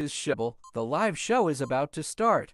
show. The live show is about to start.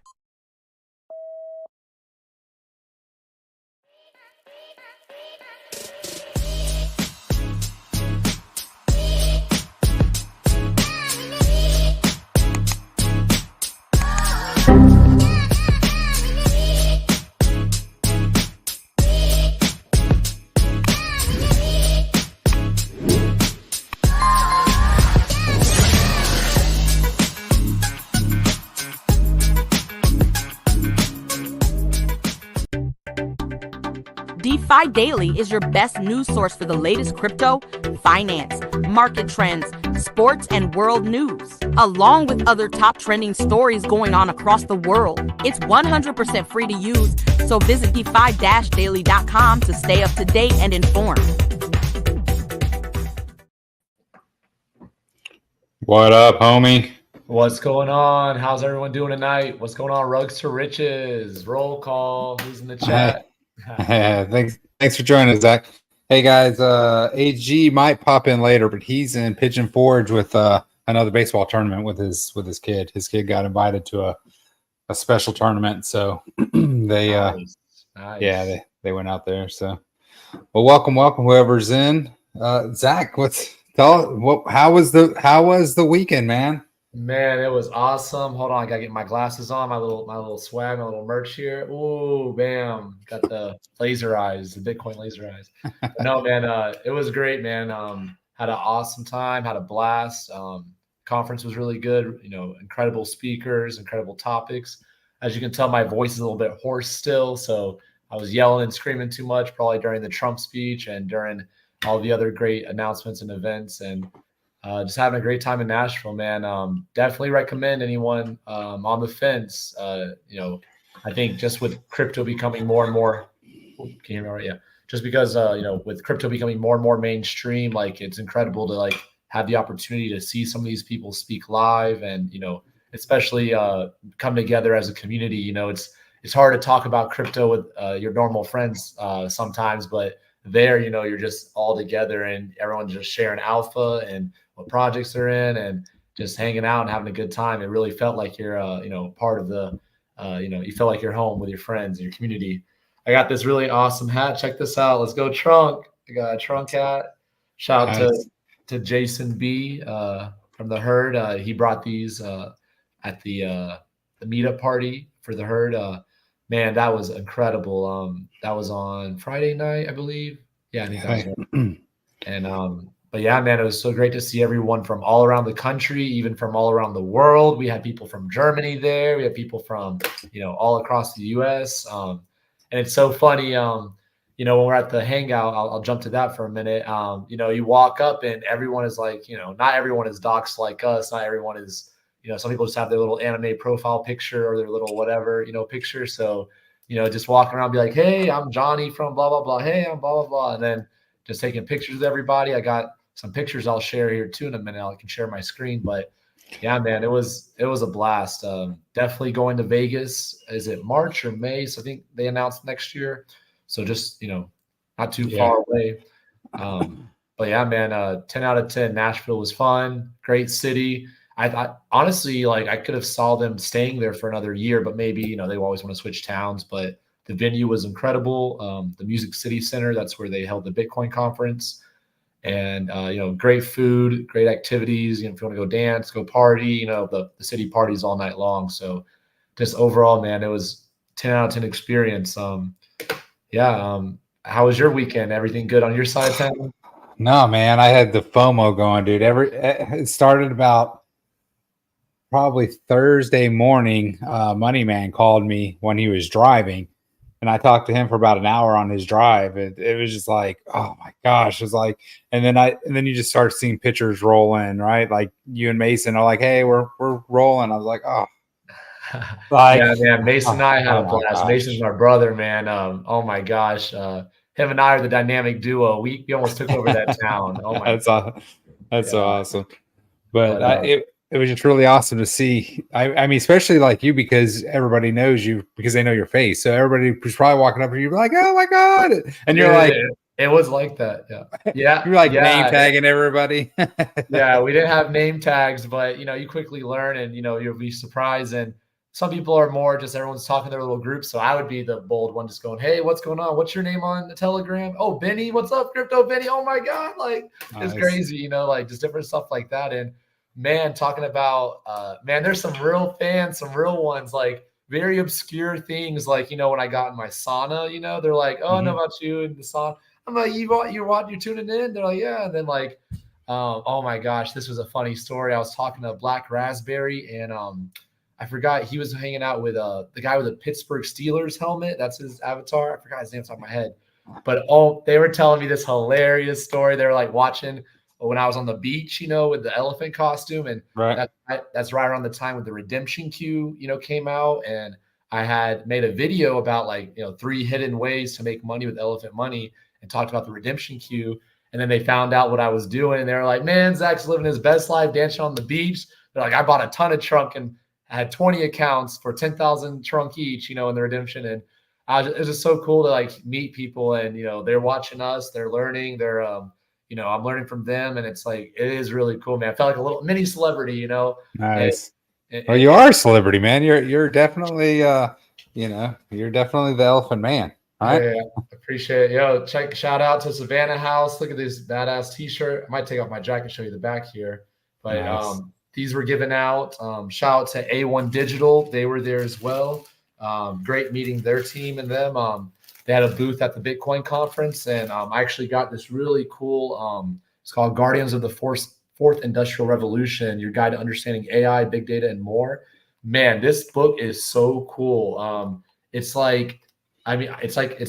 DeFi Daily is your best news source for the latest crypto, finance, market trends, sports, and world news, along with other top trending stories going on across the world. It's 100% free to use, so visit DeFi-Daily.com to stay up to date and informed. What up, homie? What's going on? How's everyone doing tonight? What's going on? Rugs to Riches. Roll call. Who's in the chat? Thanks for joining us, Zach. Hey guys, AG might pop in later, but he's in Pigeon Forge with another baseball tournament with his kid. His kid got invited to a special tournament, so they Nice. yeah they went out there. So, well, welcome whoever's in. Zach, how was the weekend, man? Man, it was awesome. Hold on, I gotta get my glasses on, my little swag, my little merch here. Ooh, bam. Got the laser eyes, the Bitcoin laser eyes. No, man, it was great, man. Had an awesome time, had a blast. Conference was really good, incredible speakers, incredible topics. As you can tell, my voice is a little bit hoarse still, so I was yelling and screaming too much, probably during the Trump speech and during all the other great announcements and events, and just having a great time in Nashville, man. Definitely recommend anyone on the fence. I think just with crypto becoming more and more, can you hear me all right? Yeah. Just because, with crypto becoming more and more mainstream, like it's incredible to have the opportunity to see some of these people speak live and, especially come together as a community. It's hard to talk about crypto with your normal friends sometimes, but there, you're just all together and everyone's just sharing alpha and what projects they're in and just hanging out and having a good time. It really felt like you're, part of the, you felt like you're home with your friends and your community. I got this really awesome hat. Check this out. Let's go Trunk. I got a Trunk hat. Shout out to Jason B from the Herd. He brought these at the meetup party for the Herd. Man, that was incredible. That was on Friday night, I believe. Yeah, I think that was right. And but yeah, man, it was so great to see everyone from all around the country, even from all around the world. We had people from Germany there. We had people from, all across the US. And it's so funny, when we're at the hangout, I'll jump to that for a minute. You walk up and everyone is like, not everyone is doxxed like us. Not everyone is, some people just have their little anime profile picture or their little whatever, picture. So, just walking around, be like, hey, I'm Johnny from blah, blah, blah. Hey, I'm blah, blah, blah. And then just taking pictures with everybody. I got some pictures I'll share here too in a minute. I can share my screen, but yeah, man, it was a blast. Definitely going to Vegas. Is it March or May? So I think they announced next year. So just, not too far away. But yeah, man, 10 out of 10. Nashville was fun. Great city. I thought honestly, I could have saw them staying there for another year, but maybe, they always want to switch towns, but the venue was incredible. The Music City Center, that's where they held the Bitcoin conference. And, great food, great activities. If you want to go dance, go party, the city parties all night long. So just overall, man, it was 10 out of 10 experience. How was your weekend? Everything good on your side of town? No, man, I had the FOMO going, dude. It started about probably Thursday morning. Money Man called me when he was driving. And I talked to him for about an hour on his drive. It was just like, oh my gosh. It was like, and then you just start seeing pictures roll in, right? Like you and Mason are like, hey, we're rolling. I was like, oh. Yeah, Mason and I had a blast. Mason's my brother, man. Oh my gosh. Him and I are the dynamic duo. We almost took over that town. Oh my that's so awesome. But it was just really awesome to see. I mean, especially like you, because everybody knows you because they know your face. So everybody who's probably walking up to you like, oh my God. And you're like, It was like that. Yeah. Yeah. You're like name Yeah. tagging everybody. Yeah, we didn't have name tags, but you quickly learn and you'll be surprised. And some people are more just everyone's talking their little group. So I would be the bold one just going, hey, what's going on? What's your name on the Telegram? Oh, Benny, what's up, Crypto Benny? Oh my God. Like it's Nice. crazy, like just different stuff like that. And man, talking about man, there's some real fans, some real ones, like very obscure things. Like, when I got in my sauna, they're like, oh, I know about you in the sauna. I'm like, you're tuning in? They're like, yeah. And then like, oh my gosh, this was a funny story. I was talking to Black Raspberry, and I forgot he was hanging out with the guy with the Pittsburgh Steelers helmet. That's his avatar. I forgot his name off the top of my head. But they were telling me this hilarious story. They were like watching when I was on the beach, with the elephant costume, and Right. that's right around the time when the redemption queue, came out, and I had made a video about 3 hidden ways to make money with elephant money, and talked about the redemption queue. And then they found out what I was doing. And they were like, man, Zach's living his best life dancing on the beach. They're like, I bought a ton of trunk and I had 20 accounts for 10,000 trunk each, in the redemption. And it was just so cool to like meet people, and, they're watching us, they're learning, they're, I'm learning from them. And it's like, it is really cool, man. I felt like a little mini celebrity, Nice. And, Well, you are a celebrity, man. You're definitely you're definitely the elephant man. All right. Yeah, appreciate it. Shout out to Savannah House. Look at this badass t-shirt. I might take off my jacket and show you the back here. But Nice. these were given out. Shout out to A1 Digital. They were there as well. Great meeting their team and them. They had a booth at the Bitcoin conference, and I actually got this really cool, it's called Guardians of the Fourth Industrial Revolution, Your Guide to Understanding AI, Big Data, and More. Man, this book is so cool. It's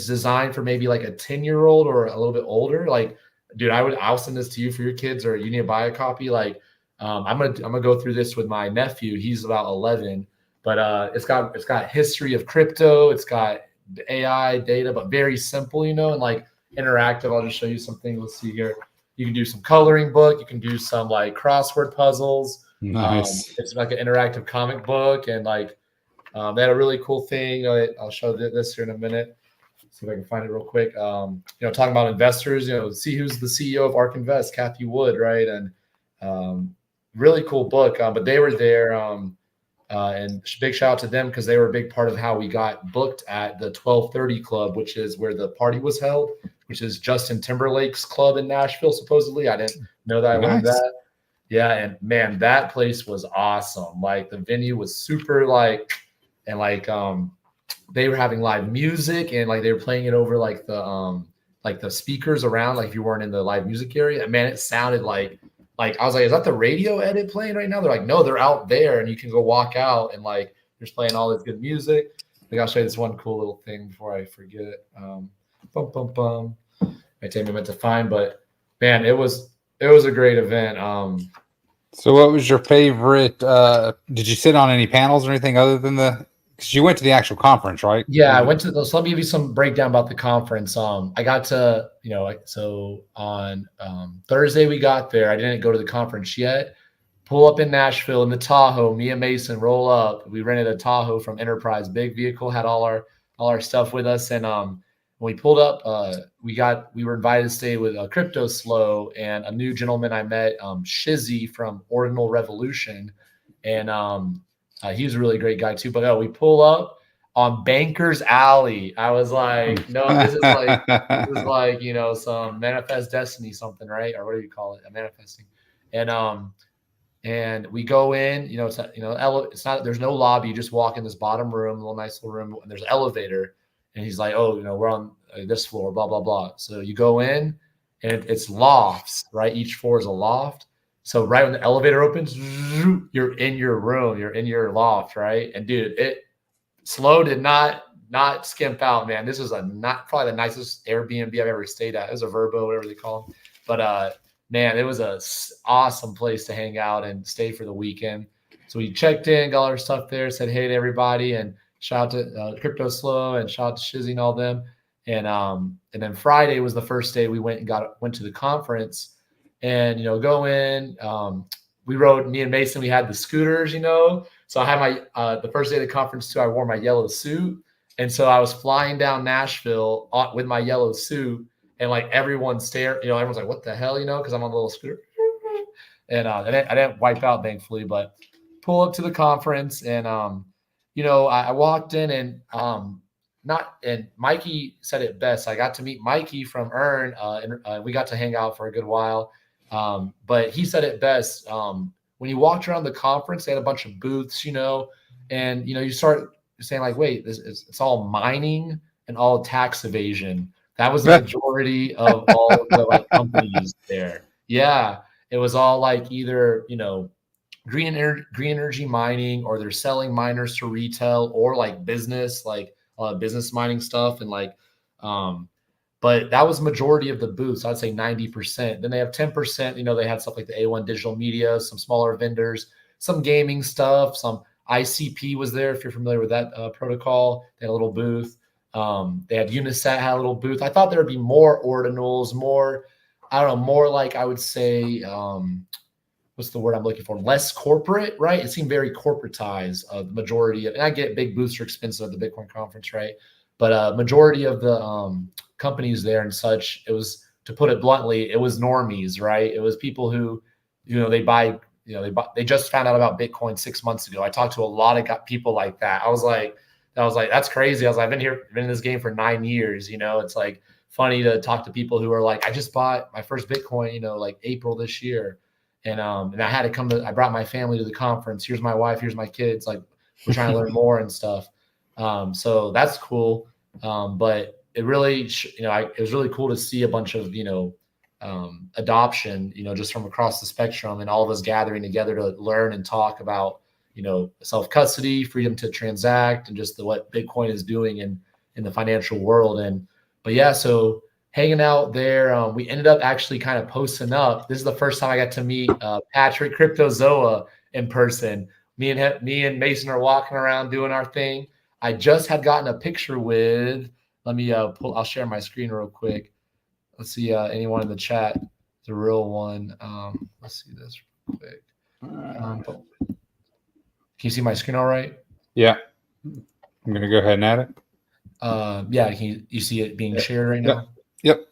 designed for maybe like a 10-year-old or a little bit older. Like, dude, I'll send this to you for your kids, or you need to buy a copy. Like, I'm gonna go through this with my nephew. He's about 11, but it's got history of crypto. It's got AI data, but very simple, and like interactive. I'll just show you something. Let's see here. You can do some coloring book. You can do some like crossword puzzles. Nice. It's like an interactive comic book, and like they had a really cool thing. I'll show this here in a minute. See if I can find it real quick. Talking about investors, see who's the CEO of ARK Invest, Kathy Wood, right? And really cool book. But they were there, and big shout out to them because they were a big part of how we got booked at the 1230 Club, which is where the party was held, which is Justin Timberlake's club in Nashville, supposedly. I didn't know that. I learned that. Yeah, and man, that place was awesome. Like the venue was super they were having live music, and like they were playing it over like the speakers around, like if you weren't in the live music area. And man, it sounded like I was like, is that the radio edit playing right now? They're like, no, they're out there, and you can go walk out, and like they're playing all this good music. Like, I'll show you this one cool little thing before I forget it. I take a minute to find, but man, it was a great event. So what was your favorite? Did you sit on any panels or anything other than because you went to the actual conference, right? Yeah, I went to those. So let me give you some breakdown about the conference. I got to, so on Thursday we got there. I didn't go to the conference yet. Pull up in Nashville in the Tahoe. Me and Mason roll up. We rented a Tahoe from Enterprise, big vehicle, had all our stuff with us. And when we pulled up, we were invited to stay with Crypto Slow and a new gentleman I met, Shizzy from Ordinal Revolution, and he was a really great guy too. But we pull up on Bankers Alley. I was like, no, this is like some Manifest Destiny something, right? Or what do you call it? A manifesting. And we go in. It's not. There's no lobby. You just walk in this bottom room, little nice little room, and there's an elevator. And he's like, oh, we're on this floor, blah blah blah. So you go in, and it's lofts, right? Each floor is a loft. So right when the elevator opens, you're in your room, you're in your loft, right? And dude, Slow did not skimp out, man. This was probably the nicest Airbnb I've ever stayed at. It was a Verbo, whatever they call them. But man, it was a awesome place to hang out and stay for the weekend. So we checked in, got all our stuff there, said hey to everybody, and shout out to Crypto Slow and shout out to Shizzy and all them. And then Friday was the first day we went to the conference. And, go in, me and Mason, we had the scooters, so I had my, the first day of the conference too, I wore my yellow suit. And so I was flying down Nashville with my yellow suit, and like everyone stare, everyone's like, what the hell, because I'm on a little scooter. And I didn't wipe out, thankfully, but pull up to the conference, and I walked in, and Mikey said it best. I got to meet Mikey from Earn, and we got to hang out for a good while. But he said it best. When you walked around the conference, they had a bunch of booths, and you start saying like, wait, it's all mining and all tax evasion. That was the majority of all of the like companies there. Yeah, it was all like either green energy mining, or they're selling miners to retail, or like business, like business mining stuff, and like but that was majority of the booths. I'd say 90%. Then they have 10%. They had stuff like the A1 Digital Media, some smaller vendors, some gaming stuff, some ICP was there. If you're familiar with that protocol, they had a little booth. They had Unisat had a little booth. I thought there would be more ordinals, more like I would say, what's the word I'm looking for? Less corporate, right? It seemed very corporatized. The majority of, and I get big booths are expensive at the Bitcoin conference, right? But majority of the companies there and such, it was, to put it bluntly, it was normies, right? It was people who, they just found out about Bitcoin 6 months ago. I talked to a lot of people like that. I was like, that's crazy. I was like, I've been in this game for 9 years. It's like funny to talk to people who are like, I just bought my first Bitcoin, like April this year. And I had to I brought my family to the conference. Here's my wife, here's my kids. Like, we're trying to learn more and stuff. So that's cool. But it really, it was really cool to see a bunch of, adoption, just from across the spectrum, and all of us gathering together to learn and talk about, self-custody, freedom to transact, and just what Bitcoin is doing in the financial world. But yeah, so hanging out there, we ended up actually kind of posting up. This is the first time I got to meet Patrick Cryptozoa in person. Me and Mason are walking around doing our thing. I just had gotten a picture with, let me I'll share my screen real quick. Let's see, anyone in the chat, the real one. Let's see this real quick. Can you see my screen all right? Yeah. I'm going to go ahead and add it. Yeah, can you see it being shared right now? Yep.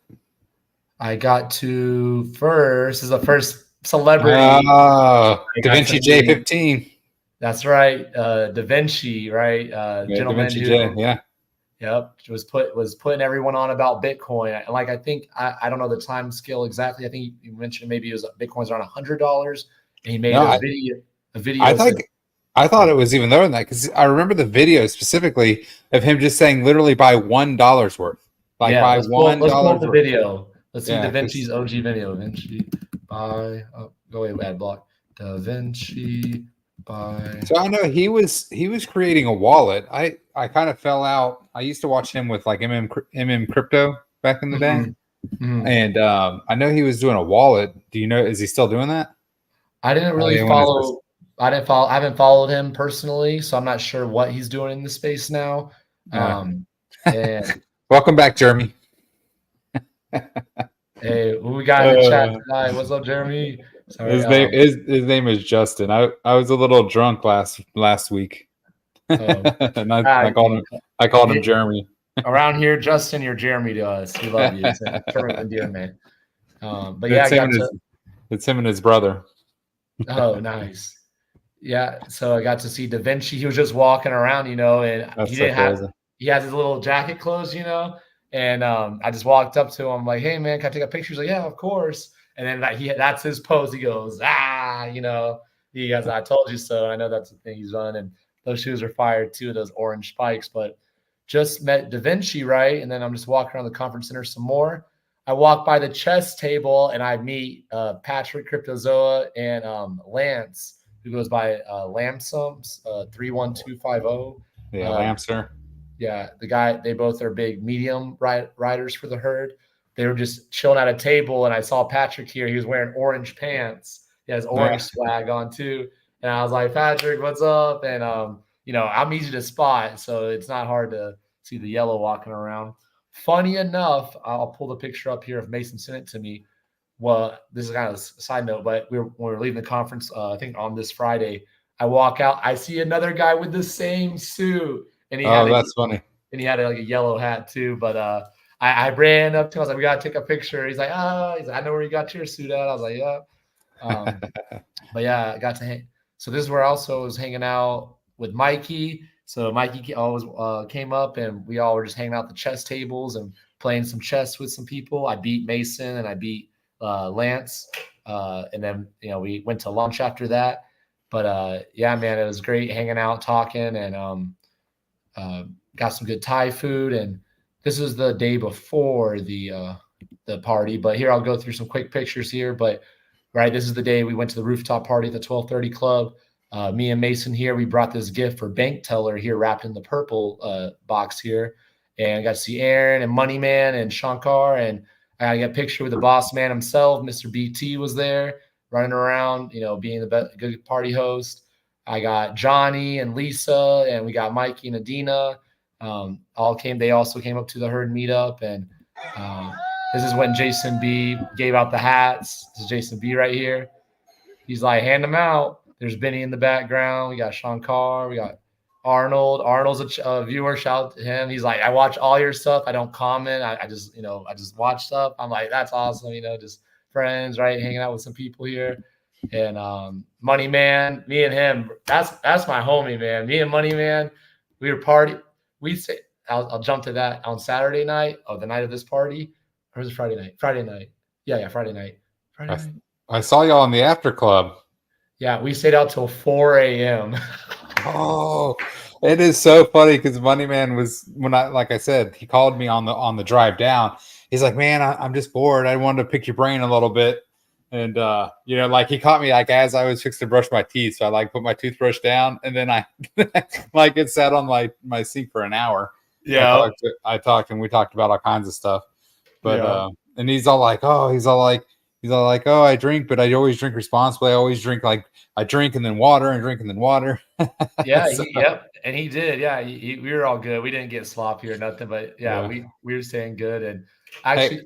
I got to first, this is the first celebrity. DaVinci J15. That's right. DaVinci, right? Gentleman DaVinci who, J, yeah. Yep, was putting everyone on about Bitcoin. And like, I think, I don't know the time scale exactly. I think you mentioned maybe it was Bitcoin's around $100, and he made a video. I thought it was even lower than that, because I remember the video specifically of him just saying literally buy $1 worth. Like, buy $1 worth. Let's pull up the video. Let's see DaVinci's OG video. DaVinci buy. Go away, ad block. DaVinci buy. So I know he was creating a wallet. I kind of fell out. I used to watch him with like MM Crypto back in the day, and I know he was doing a wallet. Do you know? Is he still doing that? I didn't really follow. I haven't followed him personally, so I'm not sure what he's doing in the space now. And welcome back, Jeremy. Hey, who we got in the chat tonight? What's up, Jeremy? Sorry, his name is Justin. I was a little drunk last week. And I called him Jeremy. Around here, Justin, you're Jeremy to us. We love you. It's a term of endearment. But yeah, it's him and his brother. Oh, nice. Yeah, so I got to see DaVinci. He was just walking around, and he has his little jacket closed, and I just walked up to him like, "Hey, man, can I take a picture?" He's like, "Yeah, of course." And then that's his pose. He goes, he goes, "I told you so." I know that's the thing he's done, and those shoes are fire too, those orange spikes. But just met DaVinci, right? And then I'm just walking around the conference center some more. I walk by the chess table and I meet Patrick Cryptozoa and Lance, who goes by Lamsums 31250. Yeah, Lamser. Yeah, the guy. They both are big medium riders for the herd. They were just chilling at a table, and I saw Patrick here. He was wearing orange pants. He has orange swag on too. And I was like, Patrick, what's up? And I'm easy to spot, so it's not hard to see the yellow walking around. Funny enough, I'll pull the picture up here if Mason sent it to me. Well, this is kind of a side note, but when we were leaving the conference, I think on this Friday, I walk out, I see another guy with the same suit, and that's funny. And he had like a yellow hat too. But I ran up to him. I was like, we got to take a picture. He's like, I know where you got your suit at. I was like, yeah. But yeah, I got to hang. So this is where I also was hanging out with Mikey. So Mikey always came up, and we all were just hanging out at the chess tables and playing some chess with some people. I beat Mason and I beat Lance. And then, we went to lunch after that. But yeah, man, it was great hanging out, talking, and got some good Thai food. And this was the day before the party. But here, I'll go through some quick pictures here. But right, this is the day we went to the rooftop party at the 1230 Club. Me and Mason here, we brought this gift for Bank Teller here wrapped in the purple box here. And I got to see Aaron and Money Man and Shankar. And I got a picture with the boss man himself. Mr. BT was there running around, being the good party host. I got Johnny and Lisa, and we got Mikey and Adina. They also came up to the herd meetup. And this is when Jason B gave out the hats. This is Jason B right here. He's like, hand them out. There's Benny in the background. We got Shankar. We got Arnold. Arnold's a viewer. Shout out to him. He's like, I watch all your stuff. I don't comment. I just watch stuff. I'm like, that's awesome. Just friends, right? Hanging out with some people here. And Money Man, me and him, that's my homie, man. Me and Money Man, we were party. I'll jump to that on Saturday night, the night of this party. Or was it Friday night? Friday night. Yeah, Friday night. I saw y'all in the after club. Yeah, we stayed out till 4 a.m. Oh, it is so funny because Money Man was like I said, he called me on the drive down. He's like, man, I'm just bored. I wanted to pick your brain a little bit. And, like he caught me like as I was fixing to brush my teeth. So I put my toothbrush down and then I it sat on my sink for an hour. Yeah. I talked and we talked about all kinds of stuff. But, and he's all like, oh, I drink, but I always drink responsibly. I always drink I drink and then water and drink and then water. Yeah. Yep. And he did. Yeah. We were all good. We didn't get sloppy or nothing, but yeah. we were staying good. And actually,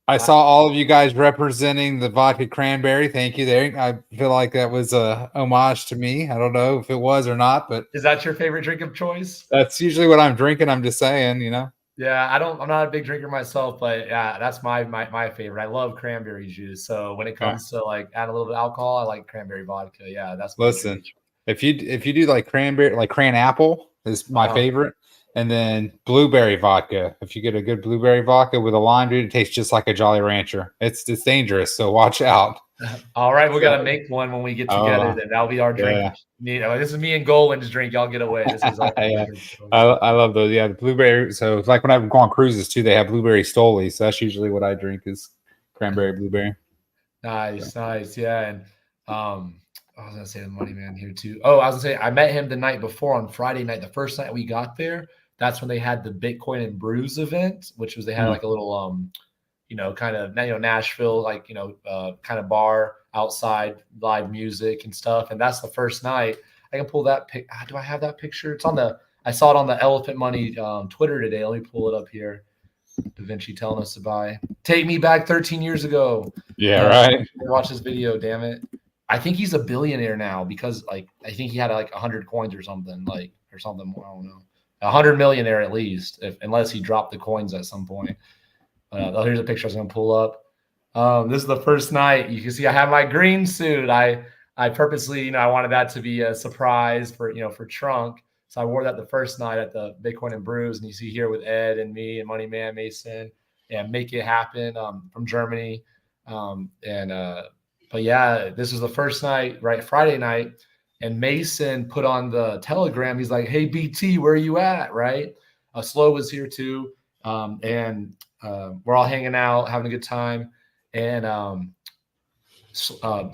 I saw all of you guys representing the vodka cranberry. Thank you there. I feel like that was a homage to me. I don't know if it was or not, but is that your favorite drink of choice? That's usually what I'm drinking. I'm just saying, Yeah, I'm not a big drinker myself, but yeah, that's my favorite. I love cranberry juice. So when it comes to add a little bit of alcohol, I like cranberry vodka. Yeah, that's my listen. If you do like cranberry, like cran apple is my favorite. And then blueberry vodka. If you get a good blueberry vodka with a lime, dude, it tastes just like a Jolly Rancher. It's dangerous, so watch out. All right, we got to make one when we get together. Then that'll be our drink. Yeah. This is me and Golan's drink. Y'all get away. This is our I love those. Yeah, the blueberry. So it's like when I go on cruises too, they have blueberry Stolies. So that's usually what I drink is cranberry blueberry. Nice. Yeah, and I was gonna say the Money Man here too. Oh, I was gonna say I met him the night before on Friday night. The first night we got there. That's when they had the Bitcoin and Brews event, which was they had like a little kind of Nashville kind of bar outside, live music and stuff. And that's the first night. I can pull that pic. Do I have that picture? I saw it on the Elephant Money Twitter today. Let me pull it up here. Da Vinci telling us to buy. Take me back 13 years ago. Yeah, right. Watch this video, damn it. I think he's a billionaire now because I think he had 100 coins or something I don't know. 100 million there at least, unless he dropped the coins at some point. Here's a picture I was going to pull up. This is the first night. You can see I have my green suit. I purposely, I wanted that to be a surprise for Trunk. So I wore that the first night at the Bitcoin and Brews. And you see here with Ed and me and Money Man Mason and Make It Happen from Germany. But yeah, this was the first night, right? Friday night. And Mason put on the Telegram. He's like, hey, BT, where are you at? Right. Slow was here too. And we're all hanging out, having a good time. And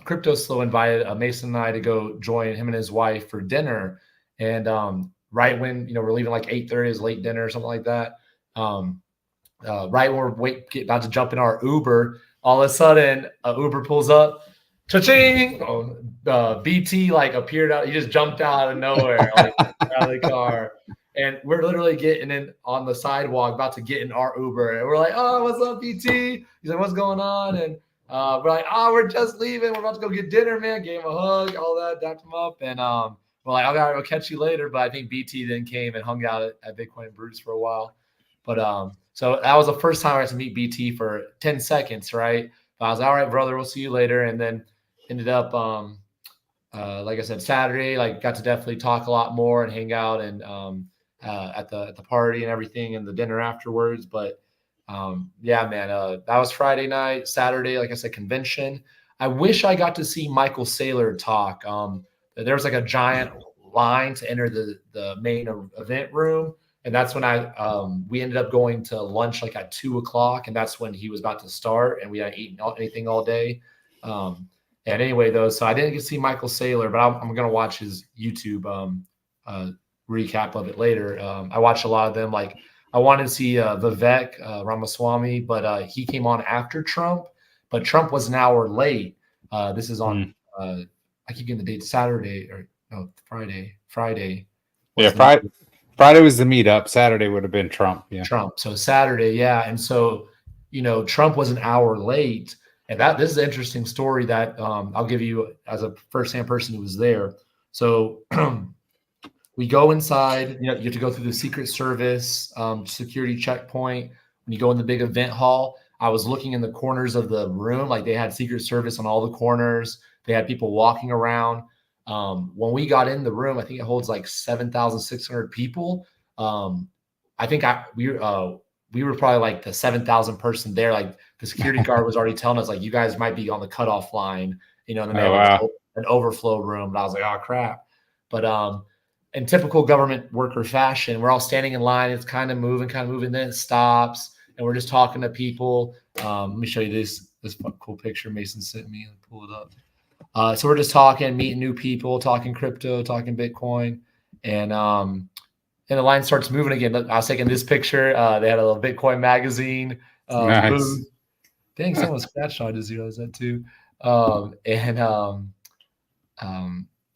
Crypto Slow invited Mason and I to go join him and his wife for dinner. And right when, we're leaving 8:30 is late dinner or something like that. Right when we're about to jump in our Uber, all of a sudden Uber pulls up. Cha-ching! BT appeared out. He just jumped out of nowhere, out of the car. And we're literally getting in on the sidewalk, about to get in our Uber. And we're like, oh, what's up, BT? He's like, what's going on? And we're like, oh, we're just leaving. We're about to go get dinner, man. Gave him a hug, all that, dapped him up. And we're like, okay, we'll catch you later. But I think BT then came and hung out at Bitcoin and Brews for a while. But So that was the first time I got to meet BT for 10 seconds, right? But I was all right, brother. We'll see you later. And then ended up, like I said, Saturday, like got to definitely talk a lot more and hang out and at the party and everything and the dinner afterwards. But yeah, man, that was Friday night. Saturday, like I said, convention. I wish I got to see Michael Saylor talk. There was like a giant line to enter the main event room. And that's when we ended up going to lunch like at 2:00, and that's when he was about to start, and we hadn't eaten anything all day. And anyway, though, so I didn't get to see Michael Saylor, but I'm going to watch his YouTube recap of it later. I watched a lot of them. Like I wanted to see Vivek Ramaswamy, but he came on after Trump, but Trump was an hour late. This is on, I keep getting the date, Saturday or no, Friday. Yeah, Friday was the meetup. Saturday would have been Trump. Yeah. Trump. So Saturday, yeah. And so, Trump was an hour late. And this is an interesting story that I'll give you as a firsthand person who was there. So we go inside, you have to go through the Secret Service security checkpoint. When you go in the big event hall, I was looking in the corners of the room, like they had Secret Service on all the corners. They had people walking around. When we got in the room, I think it holds like 7,600 people. I think we were probably like the 7,000 person there. Like the security guard was already telling us like, you guys might be on the cutoff line, and then they had an overflow room. But I was like, oh crap. But in typical government worker fashion, we're all standing in line. It's kind of moving, then it stops, and we're just talking to people. Let me show you this cool picture Mason sent me. Let me pull it up. So we're just talking, meeting new people, talking crypto, talking Bitcoin, and the line starts moving again. I was taking this picture. They had a little Bitcoin magazine. Nice. Booth. Dang, someone scratched on to realize that too.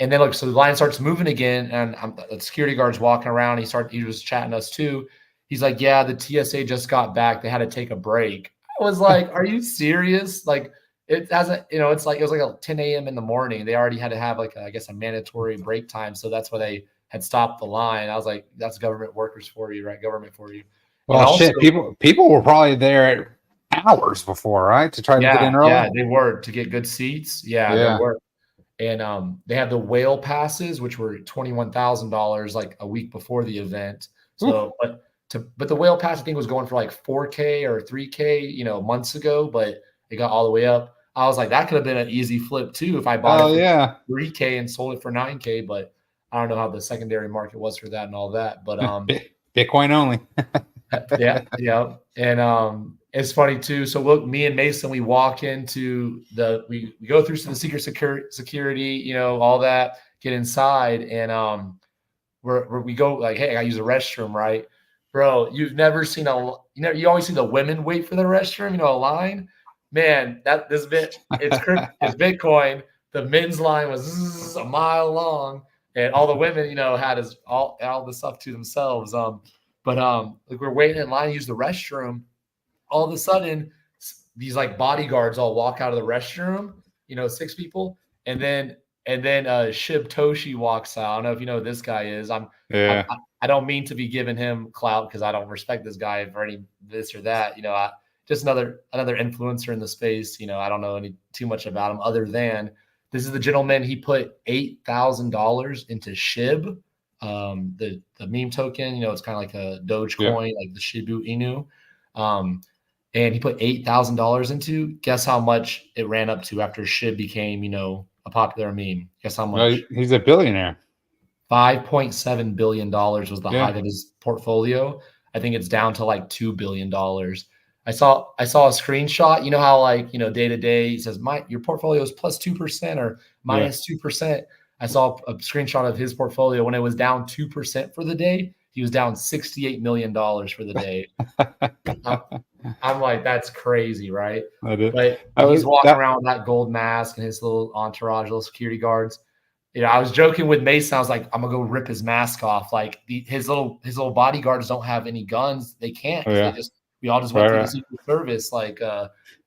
And then look, so the line starts moving again, and the security guard's walking around. He was chatting us too. He's like, "Yeah, the TSA just got back. They had to take a break." I was like, "Are you serious?" Like. It hasn't, it's like it was like a 10 a.m. in the morning. They already had to have like I guess a mandatory break time, so that's why they had stopped the line. I was like, "That's government workers for you, right? Government for you." Well, also, shit, people were probably there hours before, right, to try to get in early. Yeah, they were to get good seats. Yeah. They were, and they had the whale passes, which were $21,000 like a week before the event. So, but the whale pass I think was going for like 4K or 3K, months ago, but it got all the way up. I was like, that could have been an easy flip too if I bought it for 3K and sold it for 9K, but I don't know how the secondary market was for that and all that. But Bitcoin only. yeah. And it's funny too. So look, me and Mason, we walk into we go through some of the secret security, all that, get inside, and we go like, hey, I use a restroom, right? Bro, you've never seen you always see the women wait for the restroom, a line. Man, it's Bitcoin. The men's line was a mile long, and all the women, had all the stuff to themselves. But like we're waiting in line to use the restroom. All of a sudden, these like bodyguards all walk out of the restroom. 6 people, and then Shib Toshi walks out. I don't know if you know who this guy is. I don't mean to be giving him clout because I don't respect this guy for any this or that. Just another influencer in the space. I don't know too much about him other than this is the gentleman. He put $8,000 into SHIB, the meme token. It's kind of like a Dogecoin, like the Shibu Inu. And he put $8,000 into. Guess how much it ran up to after SHIB became, a popular meme. Guess how much? Well, he's a billionaire. $5.7 billion was the height of his portfolio. I think it's down to like $2 billion. I saw a screenshot. You know how day to day it says your portfolio is plus 2% or minus 2%. I saw a screenshot of his portfolio when it was down 2% for the day. He was down $68 million for the day. I'm like, that's crazy, right? But he's walking around with that gold mask and his little entourage, little security guards. I was joking with Mason. I was like, I'm gonna go rip his mask off. Like his little bodyguards don't have any guns. They can't. We all just went through the Secret Service, like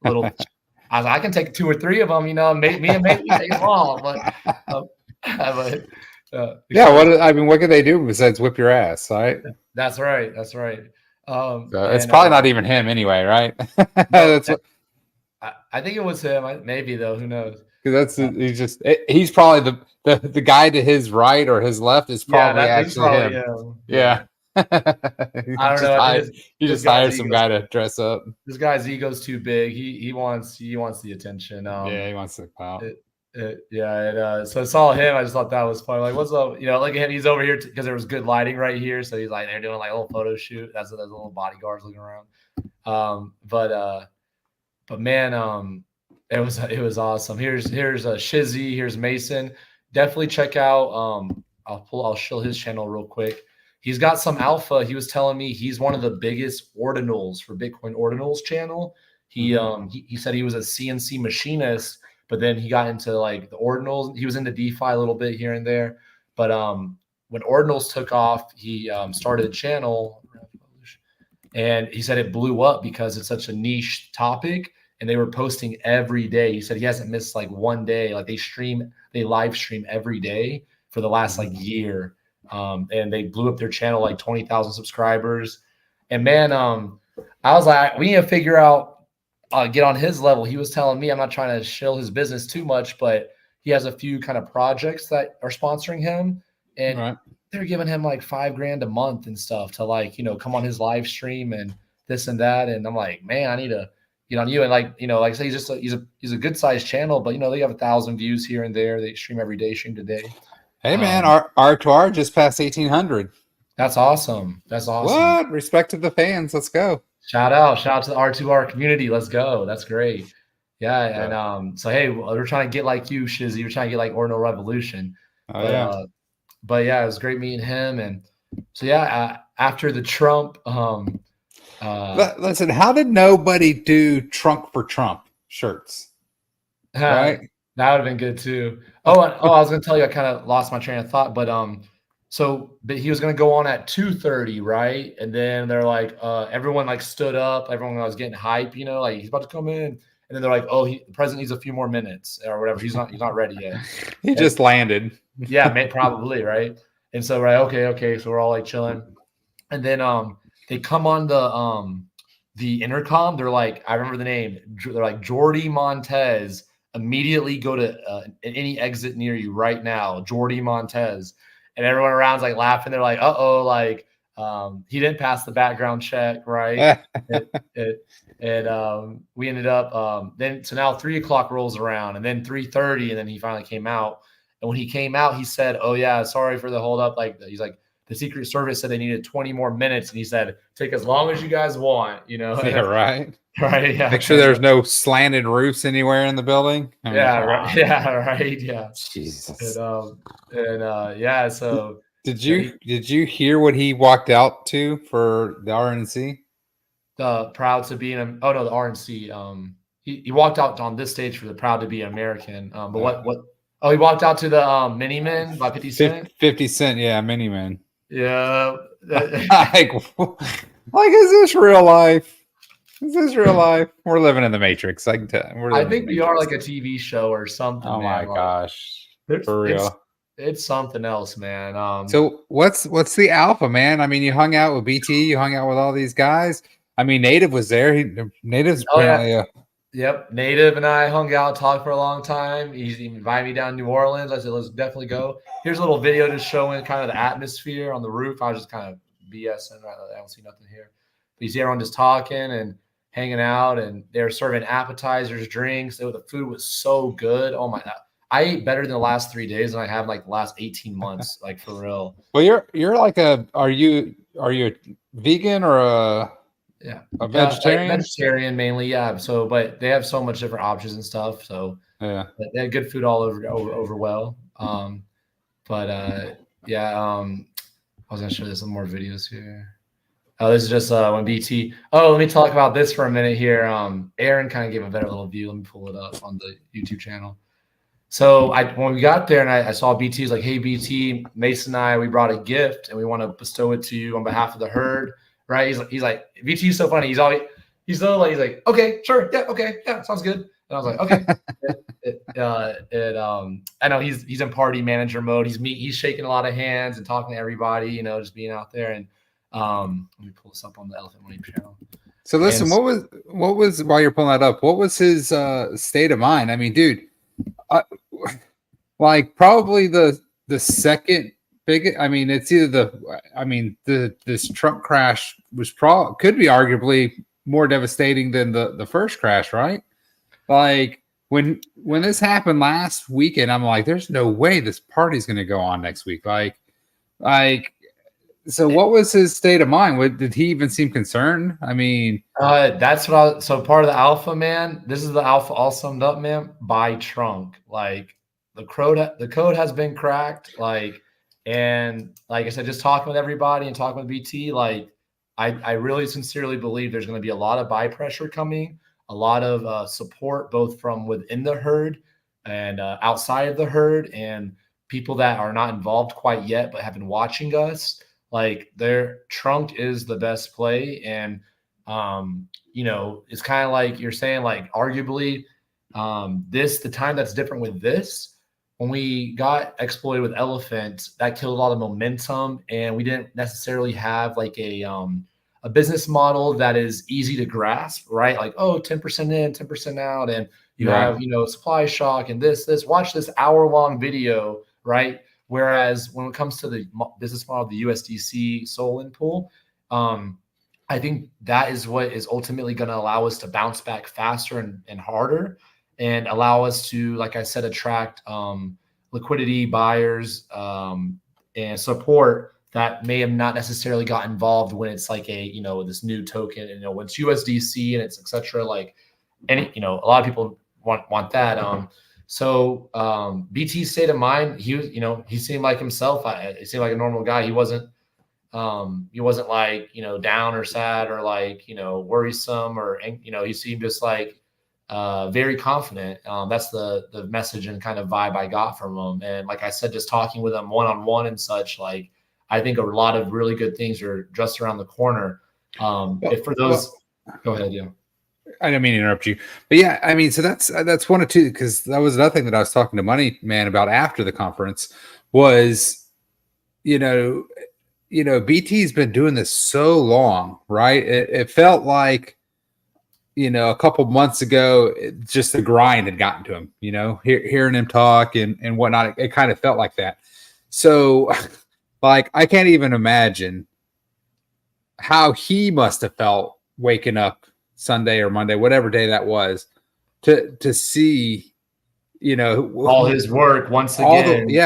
little. I was like, I can take 2 or 3 of them. Me and maybe take them all. But what can they do besides whip your ass, right? That's right. So it's probably not even him anyway, right? That's what, I think it was him. Maybe though, who knows? because he's probably the guy to his right or his left is probably actually him. Yeah. I don't know. You just hire some guy to dress up. This guy's ego's too big. He wants the attention. Yeah, he wants the clout. So I saw him. I just thought that was funny. Like, what's up? Look at him. He's over here because there was good lighting right here. So he's like, they're doing like a little photo shoot. That's those little bodyguards looking around. But man, it was awesome. Here's Shizzy. Here's Mason. Definitely check out. I'll show his channel real quick. He's got some alpha. He was telling me he's one of the biggest ordinals for Bitcoin Ordinals channel. He said he was a CNC machinist, but then he got into like the ordinals. He was into DeFi a little bit here and there. But when ordinals took off, he started a channel, and he said it blew up because it's such a niche topic, and they were posting every day. He said he hasn't missed like one day. Like they live stream every day for the last like year. And they blew up their channel like 20,000 subscribers. And man, I was like, we need to figure out, get on his level. He was telling me, I'm not trying to shill his business too much, but he has a few kind of projects that are sponsoring him, and they're giving him like $5,000 a month and stuff to like, come on his live stream and this and that. And I'm like, man, I need to get on you. And like, like I say, he's a good sized channel, but they have 1,000 views here and there. They stream every day, stream today. Hey man, R2R just passed 1,800. That's awesome. That's awesome. What? Respect to the fans. Let's go. Shout out to the R2R community. Let's go. That's great. Yeah. And so hey, we're trying to get like you, Shizzy. We're trying to get like Ordinal Revolution. But yeah, it was great meeting him. And so yeah, after the Trump, listen, how did nobody do Trunk for Trump shirts? Right. That would have been good too. I was going to tell you, I kind of lost my train of thought, but but he was going to go on at 2:30, right? And then they're like, everyone like stood up, everyone was getting hype, like he's about to come in, and then they're like, the president needs a few more minutes or whatever. He's not ready yet. He just landed. Yeah, probably right. And so okay, so we're all like chilling, and then they come on the intercom. They're like, I remember the name. They're like Jordi Montez. Immediately go to any exit near you right now, Jordi Montez. And everyone around's like laughing. They're like, like he didn't pass the background check, right? And we ended up so now 3 o'clock rolls around, and then 3:30, and then he finally came out. And when he came out, he said, "Oh yeah, sorry for the hold up." Like he's like, the Secret Service said they needed 20 more minutes, and he said, "Take as long as you guys want." Yeah, right. Right. Yeah. Make sure there's no slanted roofs anywhere in the building. Right. Yeah. Right. Yeah. Jesus. Yeah. So did you hear what he walked out to for the RNC? Proud to be the RNC. He walked out on this stage for the Proud to be American. But what? Oh, he walked out to the Mini Men by 50 Cent. 50 Cent, yeah, Mini Men. Yeah. like, is this real life? Is this real life? We're living in the Matrix. I can tell. I think we are like a TV show or something. Oh my gosh, for real. It's something else, man. So what's the alpha, man? I mean, you hung out with BT, you hung out with all these guys. I mean, Native was there. Native's apparently. Yep, Native and I hung out, talked for a long time. He invited me down to New Orleans. I said, let's definitely go. Here's a little video just showing kind of the atmosphere on the roof. I was just kind of BSing. I don't see nothing here. But you see everyone just talking and hanging out, and they're serving appetizers, drinks. The food was so good. Oh my God. I ate better than the last 3 days than I have like the last 18 months, like for real. Well, you're like are you a vegan or a vegetarian? Like vegetarian mainly, yeah. So, but they have so much different options and stuff. So yeah, they had good food all over well. I was gonna show you some more videos here. Oh, this is just when BT. Oh, let me talk about this for a minute here. Aaron kind of gave a better little view. Let me pull it up on the YouTube channel. So when we got there and I saw BT, was like, "Hey BT, Mason and I, we brought a gift and we want to bestow it to you on behalf of the herd." Right? He's like BT is so funny. He's like, "Okay, sure, yeah, okay, yeah, sounds good." And I was like, "Okay." I know he's in party manager mode. He's shaking a lot of hands and talking to everybody, just being out there. And Let me pull this up on the Elephant Money channel. So listen, And what was while you're pulling that up, what was his state of mind? I mean, dude, like probably the second biggest. I mean, it's either this Trump crash could be arguably more devastating than the first crash, right? Like when this happened last weekend, I'm like, there's no way this party's going to go on next week. Like. So what was his state of mind? Did he even seem concerned? I mean, that's what so part of the alpha, man. This is the alpha all summed up, man. Buy trunk. Like the code has been cracked. Like, and like I said, just talking with everybody and talking with BT, like I really sincerely believe there's going to be a lot of buy pressure coming, a lot of support both from within the herd and outside of the herd, and people that are not involved quite yet but have been watching us. Like their trunk is the best play. And, it's kind of like you're saying, like arguably the time that's different with this, when we got exploited with Elephant, that killed a lot of momentum. And we didn't necessarily have like a business model that is easy to grasp, right? Like, 10% in, 10% out. And you have, supply shock and this, watch this hour-long video, right? Whereas when it comes to the business model of the USDC Solend pool, I think that is what is ultimately going to allow us to bounce back faster and harder, and allow us to, like I said, attract liquidity buyers and support that may have not necessarily got involved when it's like this new token, and when it's USDC and it's etc. Like a lot of people want that. So BT's state of mind, he was, he seemed like himself. He seemed like a normal guy. He wasn't like, down or sad or like, worrisome or, he seemed just like very confident. That's the message and kind of vibe I got from him. And like I said, just talking with him one-on-one and such, like, I think a lot of really good things are just around the corner. Go ahead. Yeah. I didn't mean to interrupt you, but yeah, I mean, so that's one of two, because that was another thing that I was talking to Money Man about after the conference was, BT's been doing this so long, right? It felt like, a couple months ago, just the grind had gotten to him, hearing him talk and whatnot. It kind of felt like that. So like, I can't even imagine how he must have felt waking up Sunday or Monday, whatever day that was, to see, all his work once again. His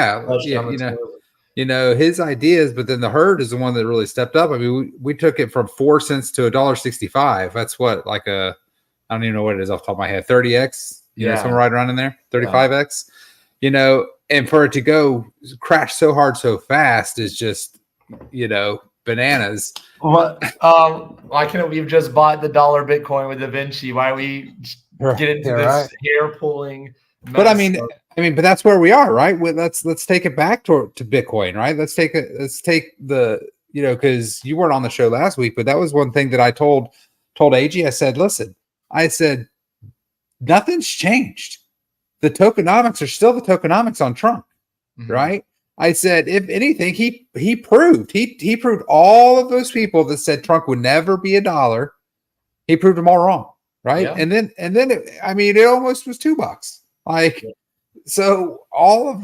ideas, but then the herd is the one that really stepped up. I mean, we took it from 4 cents to $1.65. That's what, like I don't even know what it is off the top of my head, 30x, somewhere right around in there, 35x, and for it to go crash so hard so fast is just, bananas. What? Why can't we've just bought the dollar Bitcoin with Da Vinci? Why we get into this hair pulling? But I mean, but that's where we are, right? Let's take it back to Bitcoin, right? Let's take the because you weren't on the show last week, but that was one thing that I told AG. I said, listen, nothing's changed. The tokenomics are still the tokenomics on Trump, right? I said, if anything, he proved all of those people that said Trump would never be $1. He proved them all wrong, right? Yeah. And then it almost was $2. Like, so all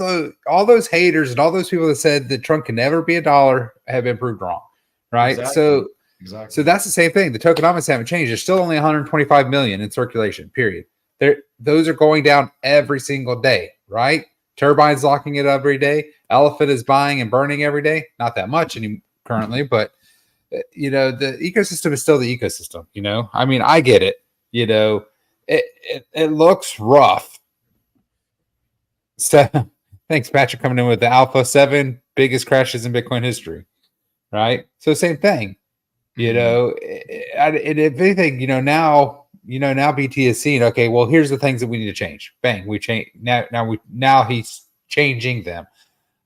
those haters and all those people that said that Trump can never be $1 have been proved wrong, right? Exactly. So that's the same thing. The tokenomics haven't changed. There's still only 125 million in circulation. Period. Those are going down every single day, right? Turbine's locking it up every day. Elephant is buying and burning every day. Not that much currently, but the ecosystem is still the ecosystem. I mean, I get it. It looks rough. So thanks, Patrick, coming in with the Alpha 7 biggest crashes in Bitcoin history. Right. So same thing. And if anything, now BT is seeing, okay, well, here's the things that we need to change. Bang, we change now he's changing them.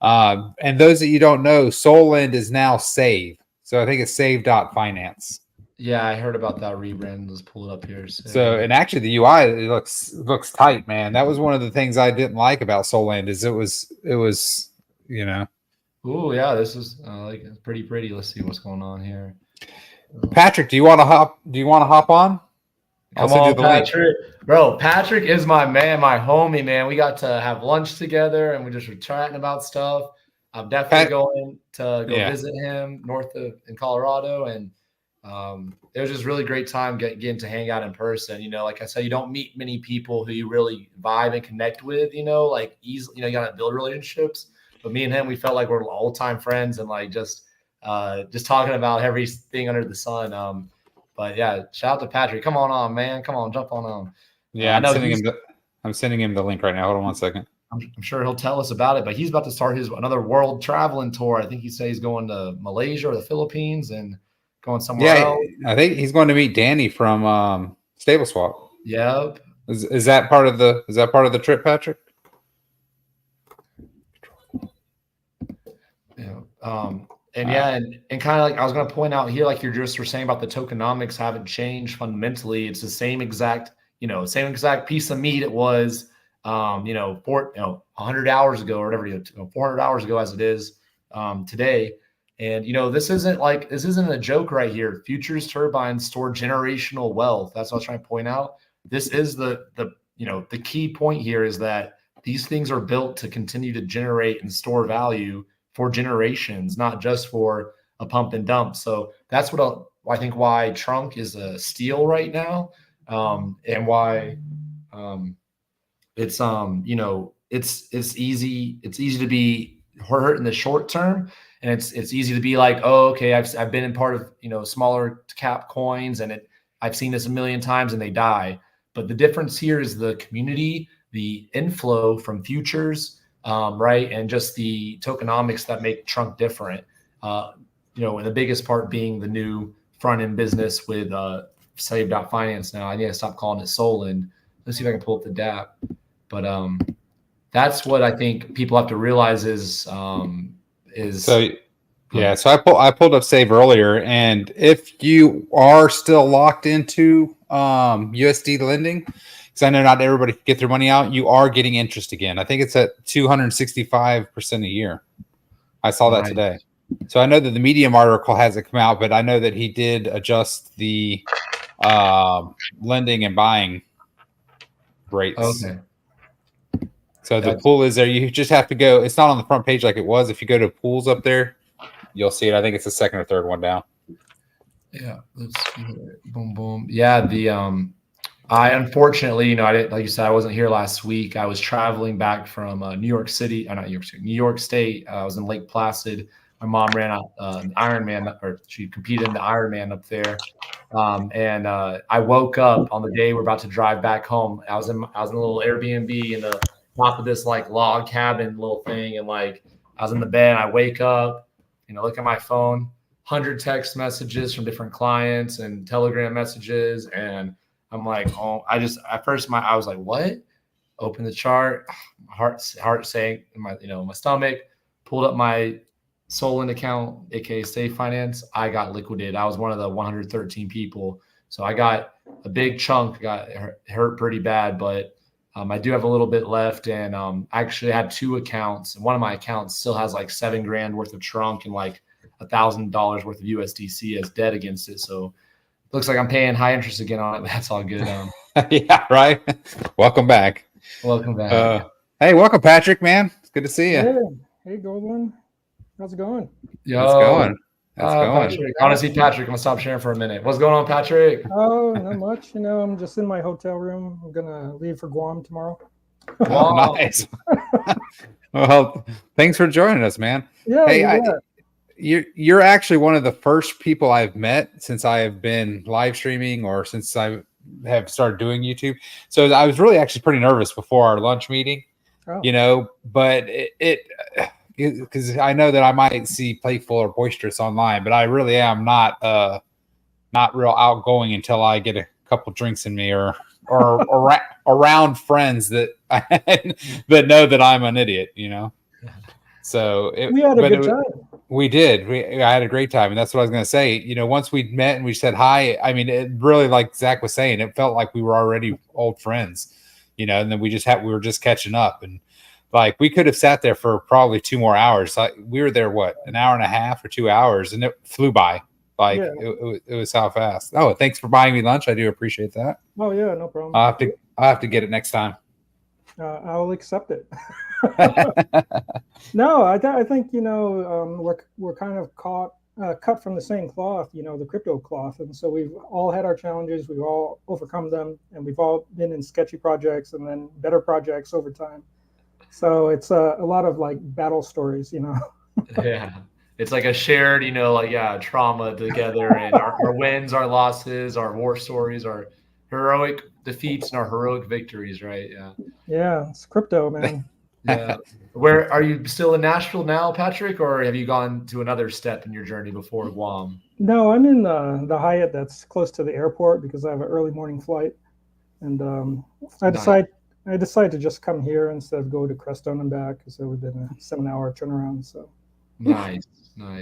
And those that you don't know, Solend is now Save. So I think it's save.finance. Yeah, I heard about that rebrand. Let's pull it up here. So and actually the UI, it looks tight, man. That was one of the things I didn't like about Solend is it was. Oh yeah, this is like it's pretty pretty. Let's see what's going on here. Patrick, do you want to hop on? I'll Come send you on, the link. Patrick. Bro, Patrick is my man, my homie, man. We got to have lunch together and we just were chatting about stuff. I'm definitely going to go visit him in Colorado. And it was just really great time getting to hang out in person. You know, like I said, you don't meet many people who you really vibe and connect with, you know, like easily, you know, you got to build relationships. But me and him, we felt like we're old time friends and like just talking about everything under the sun. But yeah, shout out to Patrick. Come on, man. Come on, jump on. Yeah, I'm sending him the link right now. Hold on one second. I'm sure he'll tell us about it, but he's about to start another world traveling tour. I think he said he's going to Malaysia or the Philippines and going somewhere else. I think he's going to meet Danny from Stable Swap. Yep. Is that part of the trip, Patrick? Yeah. And kind of like I was going to point out here, like you're just were saying about the tokenomics haven't changed fundamentally. It's the same exact piece of meat it was, 100 hours ago or whatever, 400 hours ago as it is today. And, this isn't a joke right here. Futures turbines store generational wealth. That's what I was trying to point out. This is the key point here is that these things are built to continue to generate and store value for generations, not just for a pump and dump. So that's what I think why Trunk is a steal right now, and why it's easy to be hurt in the short term, and it's easy to be like, oh, okay, I've been in part of smaller cap coins, and I've seen this a million times, and they die. But the difference here is the community, the inflow from futures. Right. And just the tokenomics that make Trunk different, and the biggest part being the new front end business with Save.finance now. I need to stop calling it Solend. Let's see if I can pull up the DApp. But that's what I think people have to realize is so I pulled up Save earlier, and if you are still locked into USD lending, because I know not everybody can get their money out, you are getting interest again. I think it's at 265% a year. I saw that today. So I know that the Medium article hasn't come out, but I know that he did adjust the lending and buying rates. Okay. So the pool is there. You just have to go. It's not on the front page like it was. If you go to pools up there, you'll see it. I think it's the second or third one down. Yeah. Let's see. Boom, boom. Yeah. I unfortunately, I didn't, like you said, I wasn't here last week. I was traveling back from New York State. I was in Lake Placid. My mom ran out an Ironman, or she competed in the Ironman up there. And I woke up on the day we're about to drive back home. I was in a little Airbnb in the top of this like log cabin little thing, and like I was in the bed. And I wake up, look at my phone, 100 text messages from different clients and Telegram messages, and I'm like, oh, I was like, what? Open the chart, heart sank in my, my stomach, pulled up my Solend account, aka Safe Finance. I got liquidated. I was one of the 113 people. So I got a big chunk, got hurt pretty bad, but I do have a little bit left. And I actually had two accounts. And one of my accounts still has like $7,000 worth of Trunk and like $1,000 worth of USDC as debt against it. So looks like I'm paying high interest again on it. That's all good. Yeah, right. Welcome back. Welcome back. Hey, welcome, Patrick, man. It's good to see you. Hey, Goldwyn. How's it going? How's it going? Patrick. Honestly, Patrick, I'm going to stop sharing for a minute. What's going on, Patrick? Oh, not much. I'm just in my hotel room. I'm going to leave for Guam tomorrow. Oh, nice. Well, thanks for joining us, man. Yeah. Hey, you're actually one of the first people I've met since I have been live streaming or since I have started doing YouTube. So I was really actually pretty nervous before our lunch meeting, but because I know that I might see playful or boisterous online, but I really am not real outgoing until I get a couple drinks in me or around friends that that know that I'm an idiot, So we had a good time. We did. I had a great time, and that's what I was going to say. Once we met and we said hi, I mean, it really, like Zach was saying, it felt like we were already old friends. And then we were just catching up, and Like we could have sat there for probably 2 more hours. Like we were there, what, an hour and a half or 2 hours, and it flew by. Like Yeah. it was how fast. Oh, thanks for buying me lunch. I do appreciate that. Oh yeah, no problem. I'll have to get it next time. I'll accept it. No, I think we're kind of cut from the same cloth, the crypto cloth, and so we've all had our challenges, we've all overcome them, and we've all been in sketchy projects and then better projects over time. So it's a lot of like battle stories, Yeah. It's like a shared, trauma together, and our wins, our losses, our war stories, our heroic defeats, and our heroic victories, right? Yeah. Yeah, it's crypto, man. Yeah. Where are you still in Nashville now, Patrick, or have you gone to another step in your journey before Guam? No, I'm in the Hyatt that's close to the airport because I have an early morning flight, and I decided to just come here instead of go to Crestone and back because it would have been a 7-hour turnaround. So nice.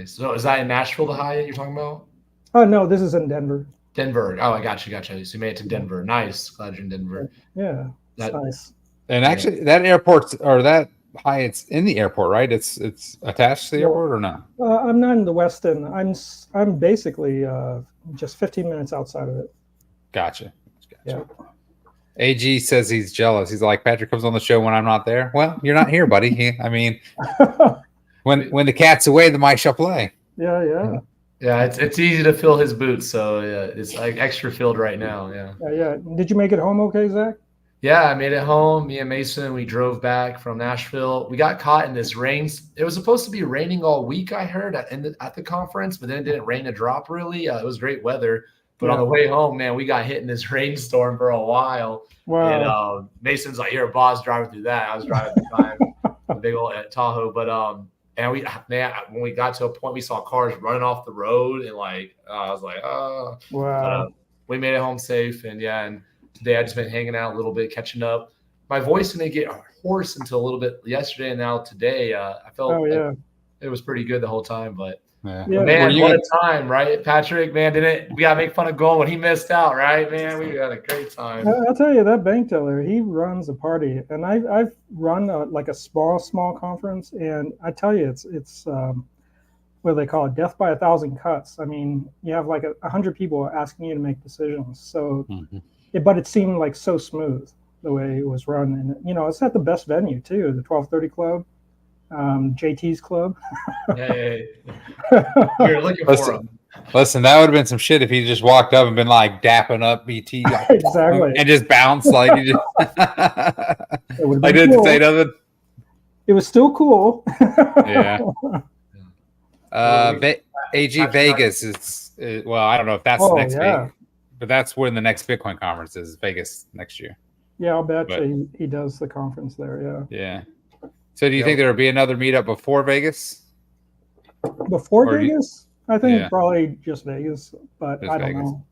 So is that in Nashville, the Hyatt you're talking about? oh no, this is in Denver. Denver. Oh, I got you. So you made it to Denver. Nice. Glad you're in Denver. Yeah, it's nice. And actually, that airport's or that Hyatt's in the airport, right? It's attached to the airport or not? I'm not in the West End. I'm basically just 15 minutes outside of it. Gotcha. Yeah. AG says he's jealous. He's like, Patrick comes on the show when I'm not there. Well, you're not here, buddy. I mean, when the cat's away, the mice shall play. Yeah. Yeah, it's easy to fill his boots, so yeah, it's like extra filled right now. Yeah. Did you make it home okay, Zach? Yeah, I made it home. Me and Mason, we drove back from Nashville. We got caught in this rain. It was supposed to be raining all week, I heard, at the conference, but then it didn't rain a drop really. It was great weather. But on the way home, man, we got hit in this rainstorm for a while. Wow. And Mason's like, "You're a boss driving through that." I was driving at the time, a big old Tahoe. But and when we got to a point, we saw cars running off the road, and I was like, "Oh." Wow. But, we made it home safe, and today I just been hanging out a little bit, catching up. My voice didn't get hoarse until a little bit yesterday, and now today I felt like it was pretty good the whole time. But man, what a time, right, Patrick? Man, we gotta make fun of Gold when he missed out, right? Man, we had a great time. I'll tell you, that bank teller, he runs a party, and I've run like a small conference, and I tell you, it's what do they call it, death by 1,000 cuts. I mean, you have like 100 people asking you to make decisions, so. But it seemed like so smooth the way it was run, and it's at the best venue too, the 1230 Club, JT's Club. Yeah. You're looking for him. Listen, that would have been some shit if he just walked up and been like dapping up BT, like, exactly, and just bounced like he just. I didn't cool. say nothing. It was still cool. Yeah. AG Vegas is well, I don't know if that's the next big. But that's when the next Bitcoin conference is, Vegas next year. Yeah, I'll bet he does the conference there. Yeah. So do you think there will be another meetup before Vegas? Before Vegas? I think probably just Vegas, but I don't know.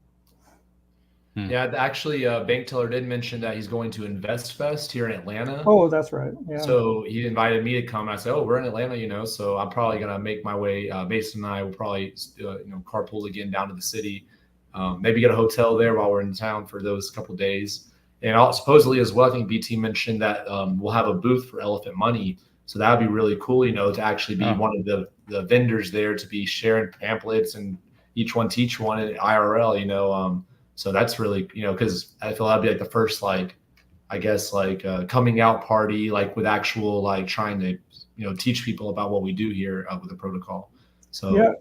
Yeah, actually, Bank Teller did mention that he's going to Invest Fest here in Atlanta. Oh, that's right. Yeah. So he invited me to come. I said, "Oh, we're in Atlanta, so I'm probably gonna make my way. Mason and I will probably, carpool again down to the city. Maybe get a hotel there while we're in town for those couple of days." And supposedly as well, I think BT mentioned that we'll have a booth for Elephant Money. So that would be really cool, to actually be one of the vendors there, to be sharing pamphlets and each one teach one in IRL, So that's really, because I feel that'd be like the first, coming out party, with actual, trying to, teach people about what we do here with the protocol. So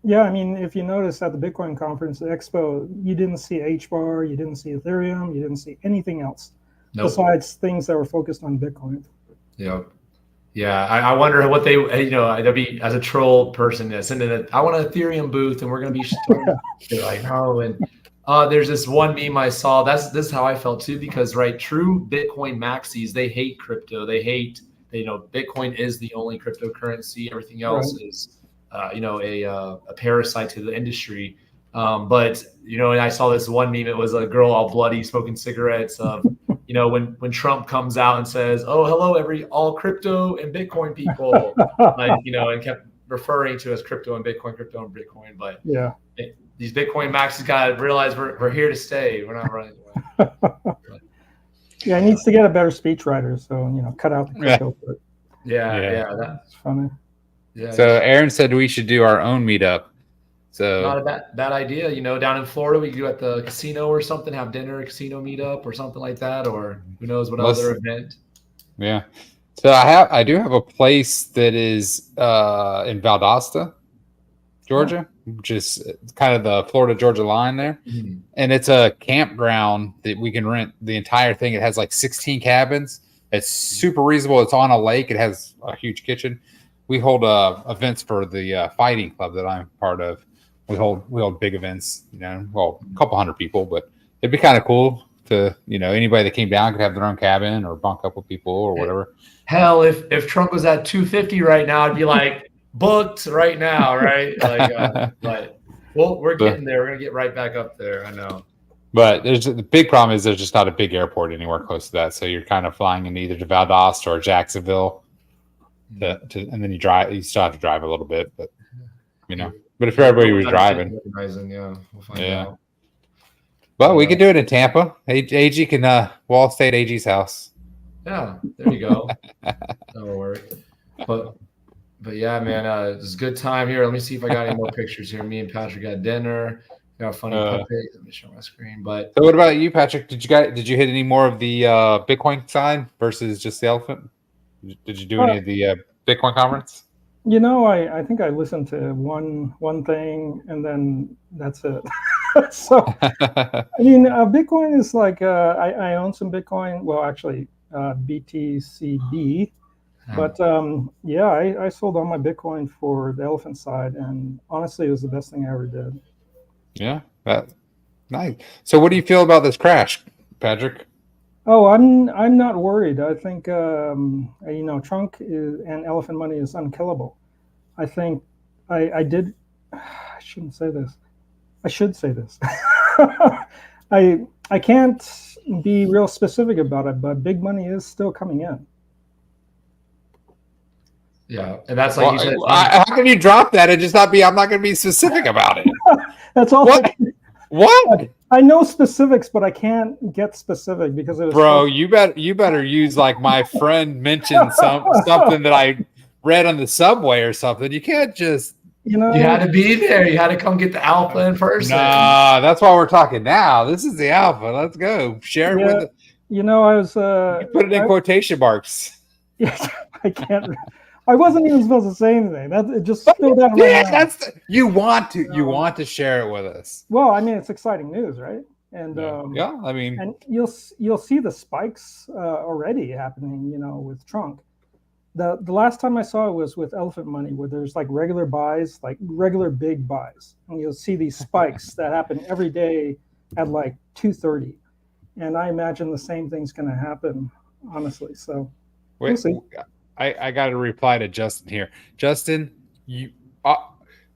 Yeah, I mean, if you notice at the Bitcoin conference, the expo, you didn't see HBAR, you didn't see Ethereum, you didn't see anything else besides things that were focused on Bitcoin. Yeah. Yeah. I wonder what they, there'd be, as a troll person, sending it, I want an Ethereum booth and we're going to be, they're like, no. And there's this one meme I saw. This is how I felt too, because, true Bitcoin maxis, they hate crypto. They hate, Bitcoin is the only cryptocurrency. Everything else is, a parasite to the industry. But, and I saw this one meme, it was a girl all bloody smoking cigarettes of, when Trump comes out and says, "Oh, hello, all crypto and Bitcoin people," and kept referring to as crypto and Bitcoin. But these Bitcoin maxis got to realize we're here to stay. We're not running away. Yeah, he needs to get a better speechwriter. So, cut out the crypto part. Yeah, Yeah. yeah, It's funny. yeah. So Aaron said we should do our own meetup. So Not a bad idea. Down in Florida, we could do at the casino or something, have dinner, casino meetup or something like that, or who knows what Let's- other event. yeah. So I do have a place that is in Valdosta, Georgia, which is kind of the Florida Georgia line there. Mhm. And it's a campground that we can rent the entire thing. It has like 16 cabins. It's super reasonable. It's on a lake. It has a huge kitchen. We hold events for the fighting club that I'm part of. We hold big events, well, a couple hundred people, but it'd be kind of cool to, anybody that came down could have their own cabin or bunk up with people or whatever. Hell, if Trump was at 250 right now, I'd be like booked right now, right? But we're getting there. We're gonna get right back up there. I know. But the big problem is there's just not a big airport anywhere close to that. So you're kind of flying in either to Valdosta or Jacksonville, and then you still have to drive a little bit, but But if everybody was driving, Yeah, we'll find out. But we could do it in Tampa. AG can we'll stay at AG's house. Yeah, there you go. That'll work. But yeah, man, it was a good time here. Let me see if I got any more pictures here. Me and Patrick got dinner. Got a funny puppet. Let me show my screen. But so, what about you, Patrick? Did you hit any more of the Bitcoin side versus just the elephant? Did you do any of the Bitcoin conference? I think I listened to one thing and then that's it. So, Bitcoin is like I own some Bitcoin. Well, actually, BTCB. But I sold all my Bitcoin for the elephant side, and honestly, it was the best thing I ever did. Yeah, nice. So, what do you feel about this crash, Patrick? Oh, I'm not worried. I think Trunk and elephant money is unkillable. I think I shouldn't say this. I should say this. I can't be real specific about it, but big money is still coming in. Yeah, and that's like you said. How can you drop that and just not be? I'm not going to be specific about it. That's all. What? I know specifics, but I can't get specific because it was. Bro, you better use like my friend mentioned something that I read on the subway or something. You can't just. You had to be there. You had to come get the alpha in person. Nah, that's why we're talking now. This is the alpha. Let's go. Share it with. I was. You put it in quotation marks. Yeah, I can't. I wasn't even supposed to say anything. It just spilled out. You want to share it with us. Well, I mean, it's exciting news, right? And and you'll see the spikes already happening. With Trunk. The last time I saw it was with Elephant Money, where there's like regular buys, like regular big buys, and you'll see these spikes that happen every day at like 2:30, and I imagine the same thing's going to happen, honestly. So we'll see. I got to reply to Justin here. Justin, you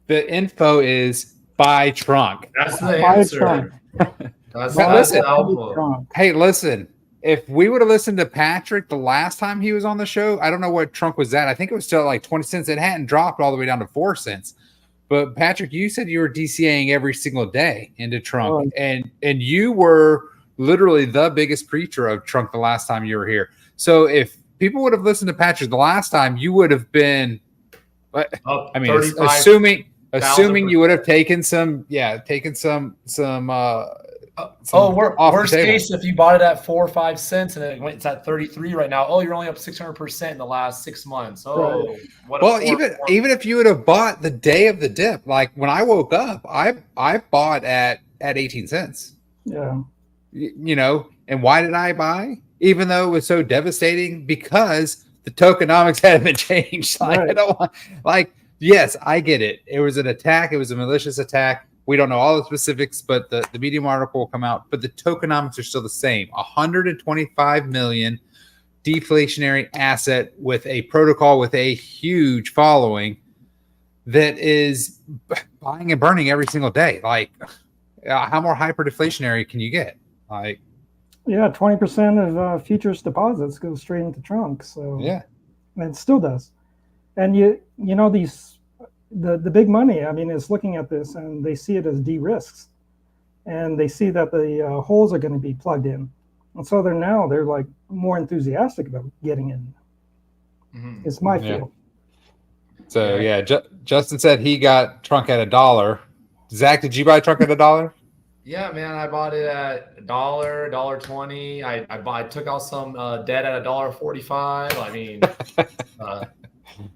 the info is buy Trunk. That's the answer. Hey, listen. If we would have listened to Patrick the last time he was on the show, I don't know what Trunk was at. I think it was still like 20 cents. It hadn't dropped all the way down to 4 cents. But Patrick, you said you were DCAing every single day into Trunk, and you were literally the biggest preacher of Trunk the last time you were here. So if people would have listened to Patrick the last time, you would have been. I mean, assuming you would have taken some. Worst case, if you bought it at 4 or 5 cents and it's at 33 right now. Oh, you're only up 600% in the last 6 months. Oh, even if you would have bought the day of the dip, like when I woke up, I bought at 18 cents. Yeah, and why did I buy? Even though it was so devastating, because the tokenomics hadn't been changed. I don't want, yes, I get it. It was an attack. It was a malicious attack. We don't know all the specifics, but the Medium article will come out. But the tokenomics are still the same. 125 million deflationary asset with a protocol with a huge following that is buying and burning every single day. How more hyper deflationary can you get? 20% of futures deposits go straight into Trunk. So yeah, and it still does. And the big money, I mean, is looking at this and they see it as de-risks, and they see that the holes are going to be plugged in, and so they're like more enthusiastic about getting in. Mhm. It's my Yeah. feel. So Yeah. Justin said he got Trunk at $1. Zach, did you buy Trunk at $1? Yeah, man, I bought it at $1, $1.20. I took out some debt at $1.45. I mean,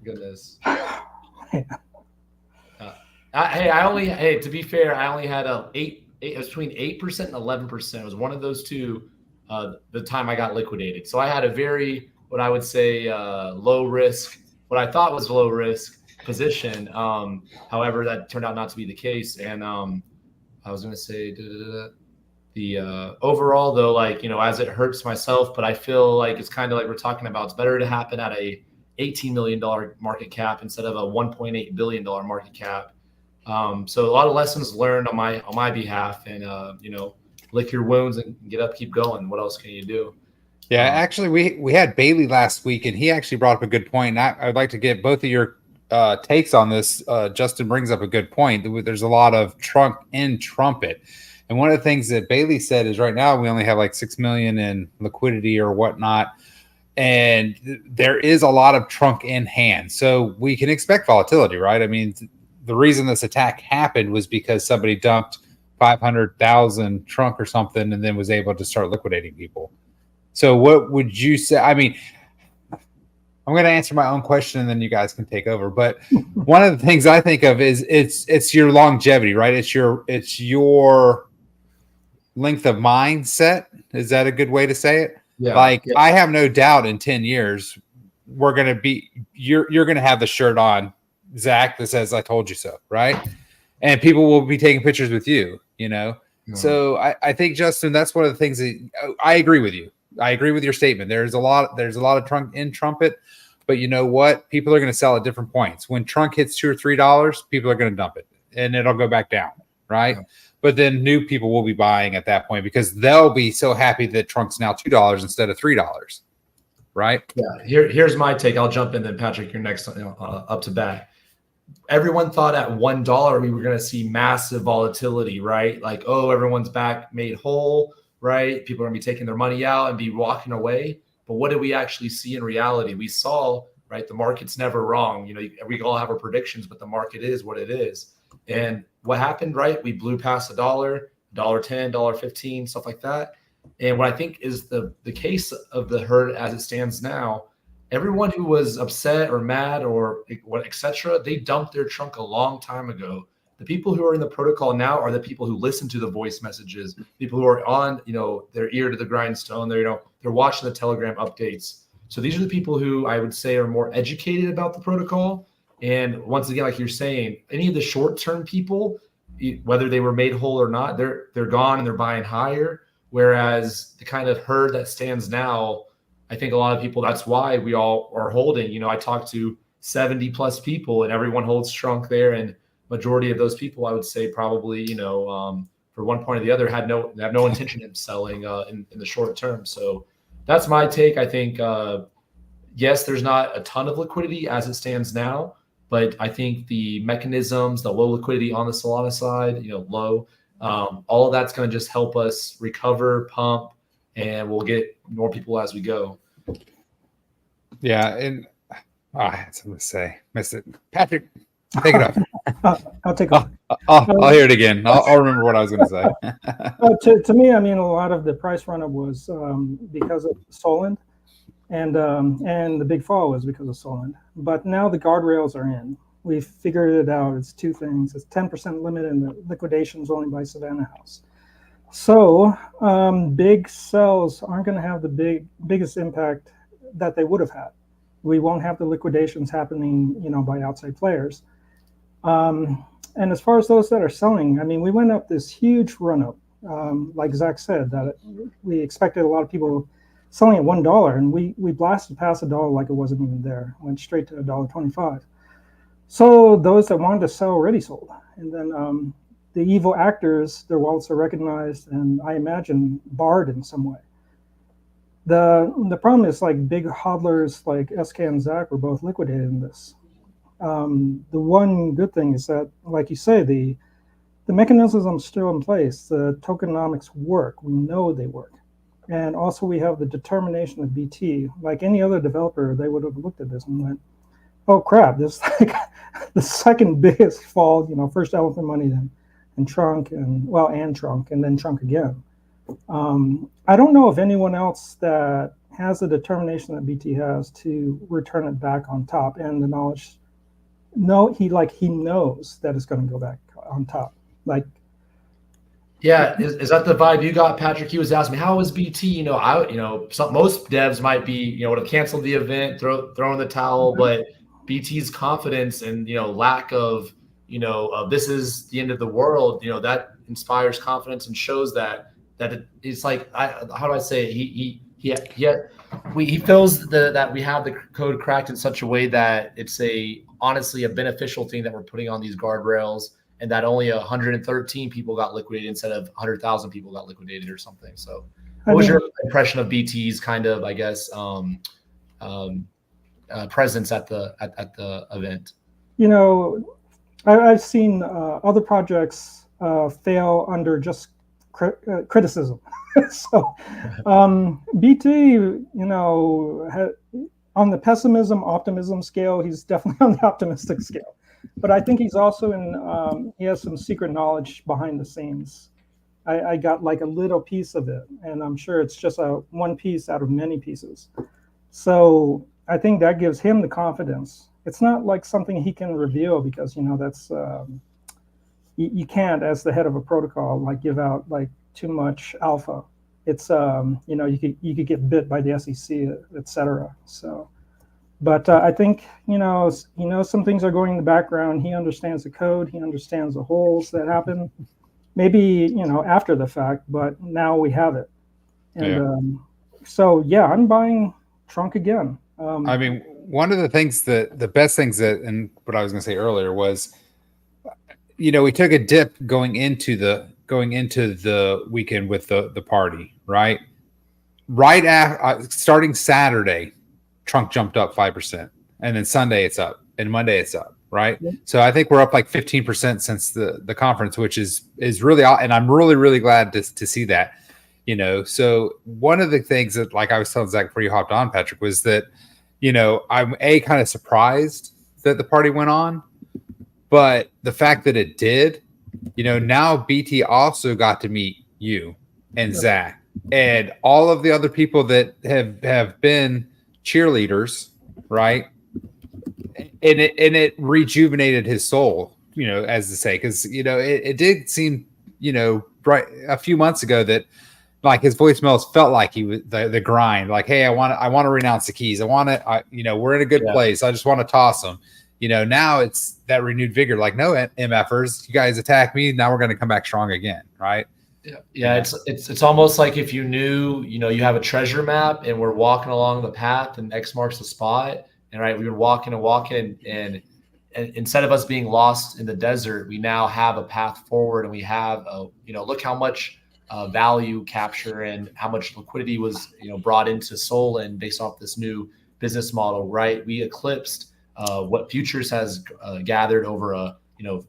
goodness. Hey, to be fair, I only had it was between 8% and 11%. It was one of those two. The time I got liquidated, so I had a very what I would say low risk, what I thought was low risk position. However, that turned out not to be the case, and I was going to say the overall though, like as it hurts myself, but I feel like it's kind of like we're talking about. It's better to happen at a $18 million market cap instead of a $1.8 billion market cap. So a lot of lessons learned on my behalf, and lick your wounds and get up, keep going. What else can you do? Yeah, actually, we had Bailey last week, and he actually brought up a good point. And I'd like to get both of your takes on this. Justin brings up a good point. There's a lot of trunk in trumpet, and one of the things that Bailey said is right now we only have like 6 million in liquidity or whatnot, and there is a lot of trunk in hand, so we can expect volatility, right? I mean, the reason this attack happened was because somebody dumped 500,000 trunk or something, and then was able to start liquidating people. So what would you say? I mean, I'm going to answer my own question and then you guys can take over. But one of the things I think of is it's your longevity, right? It's your length of mindset. Is that a good way to say it? Yeah. Like, I have no doubt in 10 years, you're going to have the shirt on, Zach, that says, "I told you so," right? And people will be taking pictures with you, Yeah. So I think, Justin, that's one of the things that I agree with you. I agree with your statement. There's a lot of trunk in trumpet, but you know what? People are going to sell at different points. When trunk hits $2 or $3, people are going to dump it and it'll go back down, right? Yeah. But then new people will be buying at that point because they'll be so happy that trunk's now $2 instead of $3, right? Yeah. Here's my take. I'll jump in then, Patrick. You're next up to bat. Everyone thought at $1 we were going to see massive volatility, right? Like, oh, everyone's back made whole. Right? People are going to be taking their money out and be walking away. But what did we actually see in reality? We saw, right, the market's never wrong. We all have our predictions, but the market is what it is. And what happened, right? We blew past $1, $1.10, $1.15, stuff like that. And what I think is the case of the herd as it stands now, everyone who was upset or mad or et cetera, they dumped their trunk a long time ago. The people who are in the protocol now are the people who listen to the voice messages, people who are on, their ear to the grindstone. They're watching the Telegram updates. So these are the people who I would say are more educated about the protocol. And once again, like you're saying, any of the short-term people, whether they were made whole or not, they're gone and they're buying higher. Whereas the kind of herd that stands now, I think a lot of people, that's why we all are holding. I talked to 70 plus people and everyone holds trunk there, and majority of those people, I would say, probably, for one point or the other, have no intention of selling in the short term. So that's my take. I think, yes, there's not a ton of liquidity as it stands now, but I think the mechanisms, the low liquidity on the Solana side, low, all of that's going to just help us recover, pump, and we'll get more people as we go. Yeah, and I had something to say. Missed it. Patrick, take it off. I'll take off. I'll hear it again. I'll remember what I was going to say. To me, I mean, a lot of the price run-up was because of Solend, and the big fall was because of Solend. But now the guardrails are in. We've figured it out. It's two things. It's 10% limit and the liquidations only by Savannah House. So big sells aren't going to have the biggest impact that they would have had. We won't have the liquidations happening, by outside players. And as far as those that are selling, I mean, we went up this huge run up. Like Zach said, that we expected a lot of people selling at $1, and we blasted past $1 like it wasn't even there. Went straight to $1.25. So those that wanted to sell already sold. And then the evil actors, their wallets are recognized and I imagine barred in some way. The problem is, like, big hodlers like SK and Zach were both liquidated in this. The one good thing is that, like you say, the mechanisms are still in place. The tokenomics work. We know they work. And also we have the determination of BT. Like any other developer, they would have looked at this and went, oh crap, this is like the second biggest fall, first Elephant Money, then and Trunk, and Trunk, and then Trunk again. I don't know of anyone else that has the determination that BT has to return it back on top, and the knowledge. No, he knows that it's going to go back on top. Like, yeah, is that the vibe you got, Patrick? He was asking me, how is BT? Most devs might be, would have canceled the event, throw in the towel, but BT's confidence and lack of this is the end of the world, that inspires confidence and shows that it's like, how do I say it? He feels that we have the code cracked in such a way that it's honestly a beneficial thing that we're putting on these guardrails, and that only 113 people got liquidated instead of 100,000 people got liquidated or something. So what was your impression of BT's kind of, I guess, presence at the event? I've seen other projects fail under just criticism. So BT, on the pessimism optimism scale, he's definitely on the optimistic scale. But I think he's also he has some secret knowledge behind the scenes. I got like a little piece of it, and I'm sure it's just one piece out of many pieces. So I think that gives him the confidence. It's not like something he can reveal, because that's you can't, as the head of a protocol, like give out like too much alpha. It's you could get bit by the SEC, etc. So, but I think he knows some things are going in the background. He understands the code. He understands the holes that happen. Maybe after the fact, but now we have it. And so I'm buying Trunk again. I mean, one of the things the best things and what I was going to say earlier was, we took a dip going into the weekend with the party, right? Right after starting Saturday, Trunk jumped up 5%, and then Sunday it's up, and Monday it's up, right? Yeah. So I think we're up like 15% since the conference, which is really, and I'm really, really glad to see that. So one of the things that, like I was telling Zach before you hopped on, Patrick, was that, I'm kind of surprised that the party went on, but the fact that it did, now BT also got to meet you and Zach and all of the other people that have been cheerleaders, right? And it rejuvenated his soul, as to say, because it did seem, right a few months ago that, like, his voicemails felt like he was the grind. Like, hey, I want to renounce the keys. We're in a good place. I just want to toss them. Now it's that renewed vigor. Like, no, MFers, you guys attack me. Now we're going to come back strong again, right? Yeah. It's almost like if you knew, you have a treasure map and we're walking along the path and X marks the spot, and right, we were walking and instead of us being lost in the desert, we now have a path forward, and we have look how much value capture and how much liquidity was brought into Solon based off this new business model, right? We eclipsed what futures has gathered over a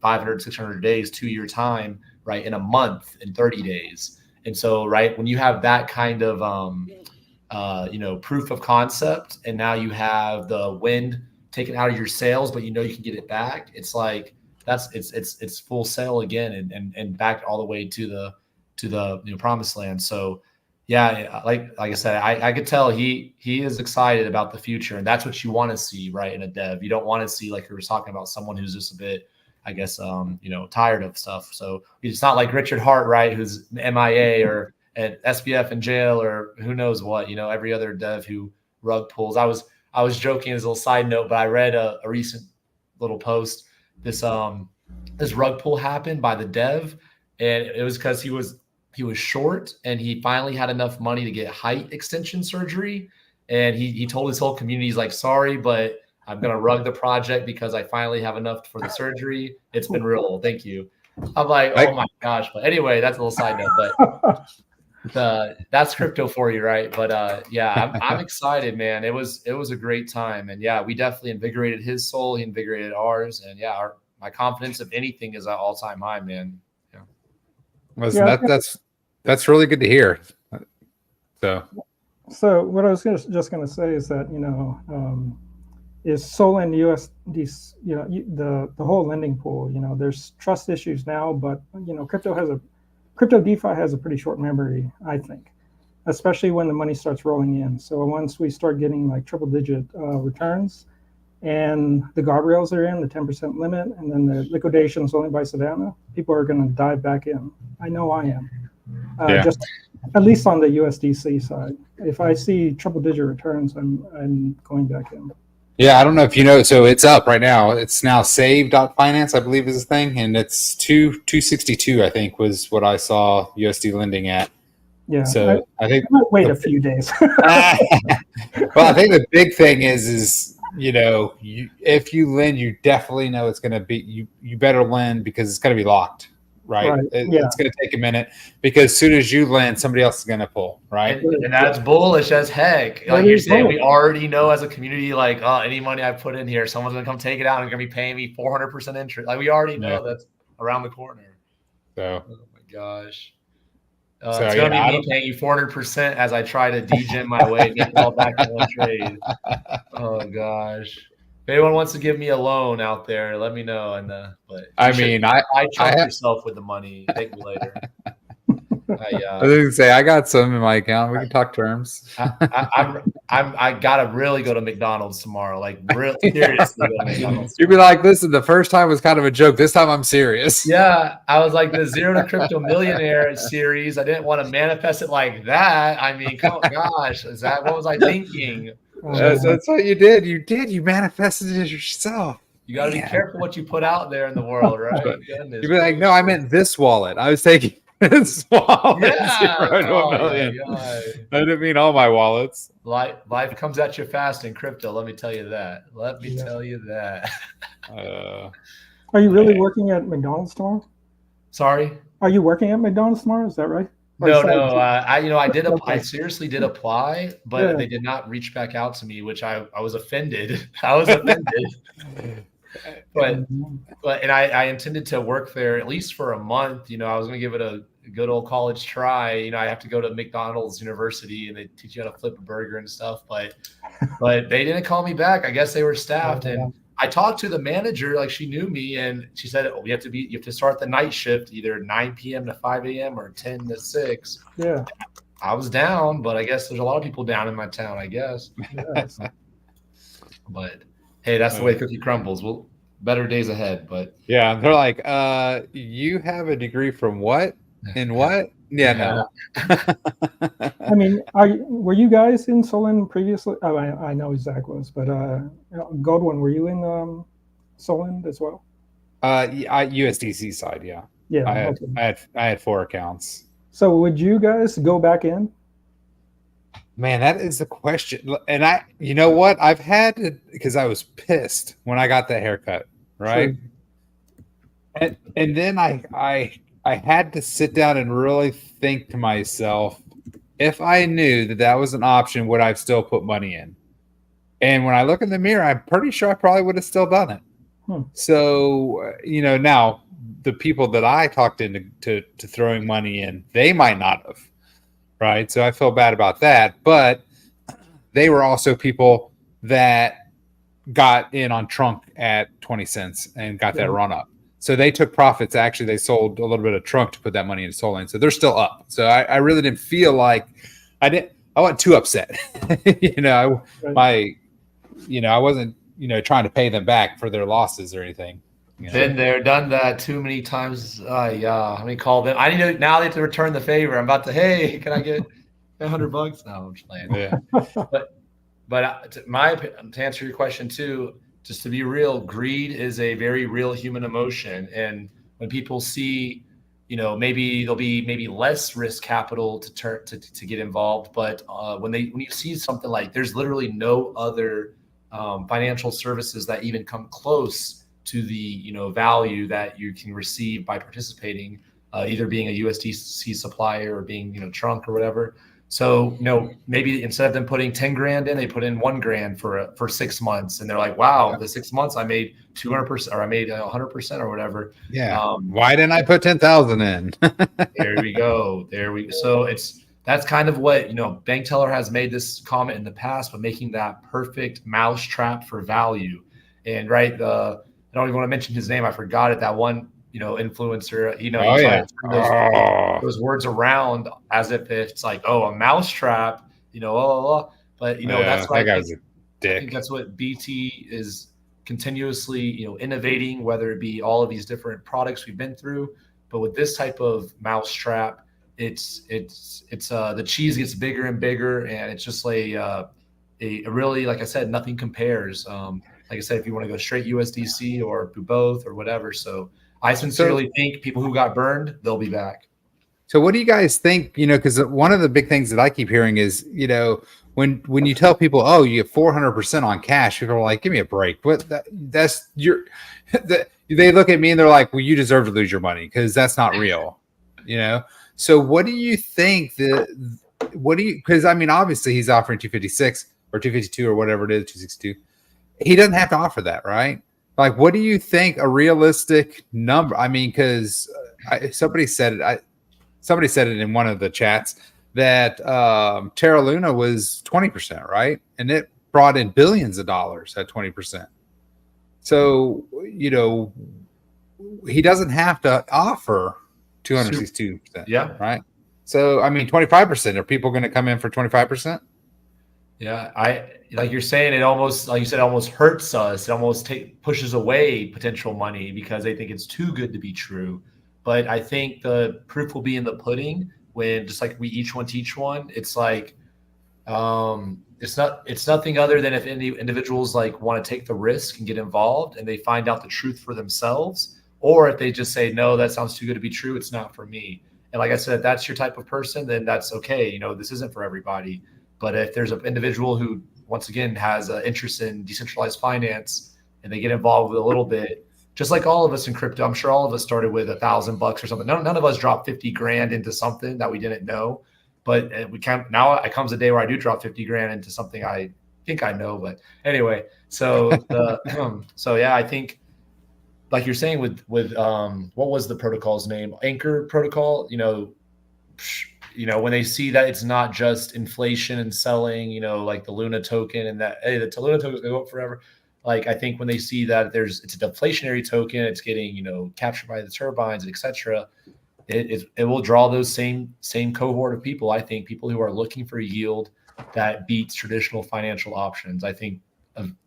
500 600 days, 2-year time, right, in a month, in 30 days. And so, right, when you have that kind of proof of concept, and now you have the wind taken out of your sails, but you can get it back, it's like it's full sail again, and back all the way to the promised land. So yeah, like I said, I could tell he is excited about the future, and that's what you want to see, right, in a dev. You don't want to see, like we were talking about, someone who's just a bit, I guess, tired of stuff. So it's not like Richard Hart, right, who's MIA or at SBF in jail or who knows what, every other dev who rug pulls. I was joking as a little side note, but I read a recent little post. This rug pull happened by the dev, and it was because he was short, and he finally had enough money to get height extension surgery. And he told his whole community, he's like, sorry, but I'm going to rug the project because I finally have enough for the surgery. It's been real. Thank you. I'm like, oh my gosh. But anyway, that's a little side note, but that's crypto for you, right? But I'm excited, man. It was a great time. And yeah, we definitely invigorated his soul. He invigorated ours. And yeah, my confidence, if anything, is at all-time high, man. That's really good to hear. So what I was just going to say is that is Solend USD, the whole lending pool. There's trust issues now, but crypto DeFi has a pretty short memory, I think, especially when the money starts rolling in. So once we start getting like triple-digit returns, and the guardrails are in, the 10% limit, and then the liquidations only by Savannah, people are going to dive back in. I know I am. Just at least on the USDC side. If I see triple-digit returns, I'm going back in. Yeah, I don't know if you know. So it's up right now. It's now save.finance, I believe, is the thing, and it's 262. I think was what I saw USD lending at. Yeah. So I think I might wait a few days. well, I think the big thing is if you lend, you definitely know it's going to be you better lend because it's going to be locked, right? It's going to take a minute because as soon as you lend, somebody else is going to pull, right? And that's bullish as heck. Like you're saying, we already know as a community, like, oh, any money I put in here, someone's going to come take it out and going to be paying me 400% interest. Like we already know that's around the corner. So, oh my gosh. It's going to be me paying you 400% as I try to degen my way and get it all back in one trade. Oh gosh! If anyone wants to give me a loan out there, let me know. But I trust yourself with the money. Thank me later. I was going to say I got some in my account. We can talk terms. I gotta really go to McDonald's tomorrow. Like really seriously go to McDonald's. You'd be like, listen, the first time was kind of a joke. This time I'm serious. Yeah, I was like the Zero to Crypto Millionaire series. I didn't want to manifest it like that. I mean, come on, gosh, what was I thinking? That's what you did. You manifested it yourself. You got to be careful what you put out there in the world, right? Goodness. You'd be like, no, I meant this wallet. I was taking this wallet. Yeah. 0 to $1 million. I didn't mean all my wallets. Life comes at you fast in crypto. Let me tell you that. Are you really working at McDonald's tomorrow? Sorry? Are you working at McDonald's tomorrow? Is that right? No. I did. I seriously did apply, but they did not reach back out to me, which I was offended. I was offended. But I intended to work there at least for a month. I was going to give it a good old college try. I have to go to McDonald's University and they teach you how to flip a burger and stuff. But they didn't call me back. I guess they were staffed. And I talked to the manager, like she knew me, and she said, you have to start the night shift, either 9 p.m. to 5 a.m. or 10 to 6. Yeah. I was down, but I guess there's a lot of people down in my town, I guess. Yes. But hey, that's the way cookie crumbles. Well, better days ahead. But yeah, they're like, you have a degree from what? In what? Yeah, no. I mean, were you guys in Solend previously? Oh, I know Zach was, but Godwin, were you in Solend as well? USDC side, yeah. Yeah, I had 4 accounts. So would you guys go back in? Man, that is the question. And you know what? I've had to, because I was pissed when I got that haircut, right? Sure. And then I had to sit down and really think to myself, if I knew that was an option, would I have still put money in? And when I look in the mirror, I'm pretty sure I probably would have still done it. So, now the people that I talked into to throwing money in, they might not have. Right. So I feel bad about that. But they were also people that got in on Trunk at 20 cents and got that run up. So they took profits. Actually, they sold a little bit of Trunk to put that money into Solend. So they're still up. So I really didn't feel like I wasn't too upset. I wasn't, trying to pay them back for their losses or anything. Been there, done that too many times. Yeah. Let me call them. I need to now. They have to return the favor. I'm about to. Hey, can I get $100? No, I'm just playing. Yeah. but to answer your question too, just to be real, greed is a very real human emotion, and when people see, maybe there'll be less risk capital to get involved, but when you see something like there's literally no other financial services that even come close to the value that you can receive by participating, either being a USDC supplier or being Trunk or whatever. So maybe instead of them putting 10 grand in, they put in 1 grand for 6 months, and they're like, wow, the 6 months I made 200% or I made 100% or whatever. Yeah. Why didn't I put 10,000 in? There we go. So that's kind of what, Bank Teller has made this comment in the past, but making that perfect mousetrap for value. And right, I don't even want to mention his name. I forgot it. That one, influencer, he tried to turn those words around as if it's like, oh, a mousetrap, but that's what that guy's a dick. I think that's what BT is continuously, innovating, whether it be all of these different products we've been through, but with this type of mousetrap, it's the cheese gets bigger and bigger, and it's just like a really, like I said, nothing compares. Like I said, if you want to go straight USDC or do both or whatever. So I sincerely think people who got burned, they'll be back. So what do you guys think? Because one of the big things that I keep hearing is, when you tell people, oh, you get 400% on cash, people are like, give me a break. What? They look at me and they're like, well, you deserve to lose your money because that's not real. So what do you think because I mean, obviously he's offering 256 or 252 or whatever it is, 262. He doesn't have to offer that, right? Like, what do you think a realistic number? I mean, because somebody said it in one of the chats that Terra Luna was 20%, right? And it brought in billions of dollars at 20%. So, he doesn't have to offer 262%. Yeah. Right. So, I mean, 25%. Are people going to come in for 25%? Yeah. Like you're saying, it almost, like you said, almost hurts us. It almost pushes away potential money because they think it's too good to be true. But I think the proof will be in the pudding when, just like we each one teach one, it's like, it's nothing other than if any individuals like want to take the risk and get involved and they find out the truth for themselves, or if they just say, no, that sounds too good to be true, it's not for me. And like I said, if that's your type of person, then that's okay. This isn't for everybody. But if there's an individual who, once again, has an interest in decentralized finance and they get involved with a little bit, just like all of us in crypto, I'm sure all of us started with $1,000 or something. None of us dropped 50 grand into something that we didn't know. But we can't. Now it comes a day where I do drop 50 grand into something I think I know. But anyway, so yeah, I think, like you're saying with what was the protocol's name? Anchor protocol. When they see that it's not just inflation and selling, like the Luna token and that, hey, the Luna token is going to go up forever. Like, I think when they see that it's a deflationary token, it's getting, captured by the turbines, et cetera, it will draw those same cohort of people. I think people who are looking for yield that beats traditional financial options. I think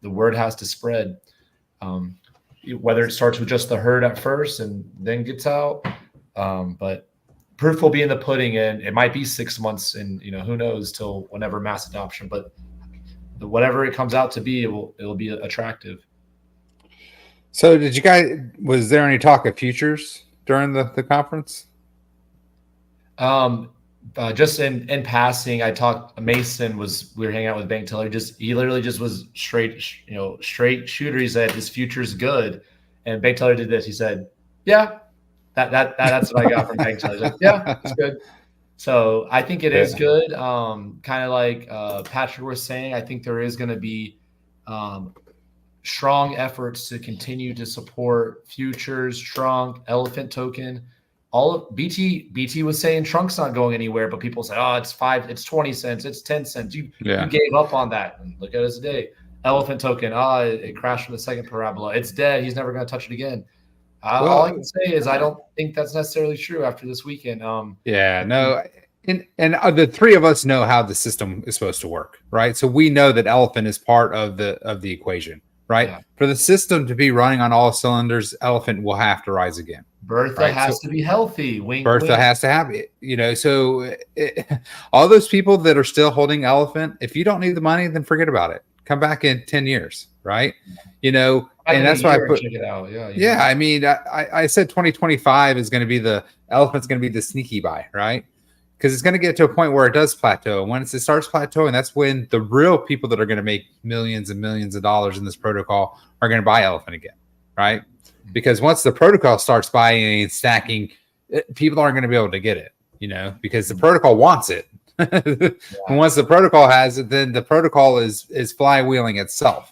the word has to spread, whether it starts with just the herd at first and then gets out. But proof will be in the pudding, and it might be 6 months, and who knows till whenever mass adoption. But whatever it comes out to be, it'll be attractive. So was there any talk of futures during the conference? Just in passing, Mason we were hanging out with Bank Teller. He literally just was straight shooter. He said, this future's good. And Bank Teller did this. He said, yeah, that's what I got from Bank Teller. Like, yeah, it's good. So I think it is good. Kind of like Patrick was saying, I think there is going to be strong efforts to continue to support futures, Trunk, Elephant token. All of BT was saying Trunk's not going anywhere, but people say, oh, it's 20 cents, it's 10 cents. You gave up on that. And look at us today. Elephant token, it crashed from the second parabola. It's dead. He's never going to touch it again. All I can say is I don't think that's necessarily true after this weekend. No. And the three of us know how the system is supposed to work, right? So we know that Elephant is part of the equation, right? Yeah. For the system to be running on all cylinders, Elephant will have to rise again. Bertha has to be healthy. Bertha has to have it, So all those people that are still holding Elephant, if you don't need the money, then forget about it. Come back in 10 years, right? And that's why I put check it out. Yeah. I mean, I said 2025 is going to be Elephant's going to be the sneaky buy, right? Because it's going to get to a point where it does plateau. And once it starts plateauing, that's when the real people that are going to make millions and millions of dollars in this protocol are going to buy Elephant again, right? Because once the protocol starts buying and stacking, people aren't going to be able to get it, because the protocol wants it. And once the protocol has it, then the protocol is flywheeling itself.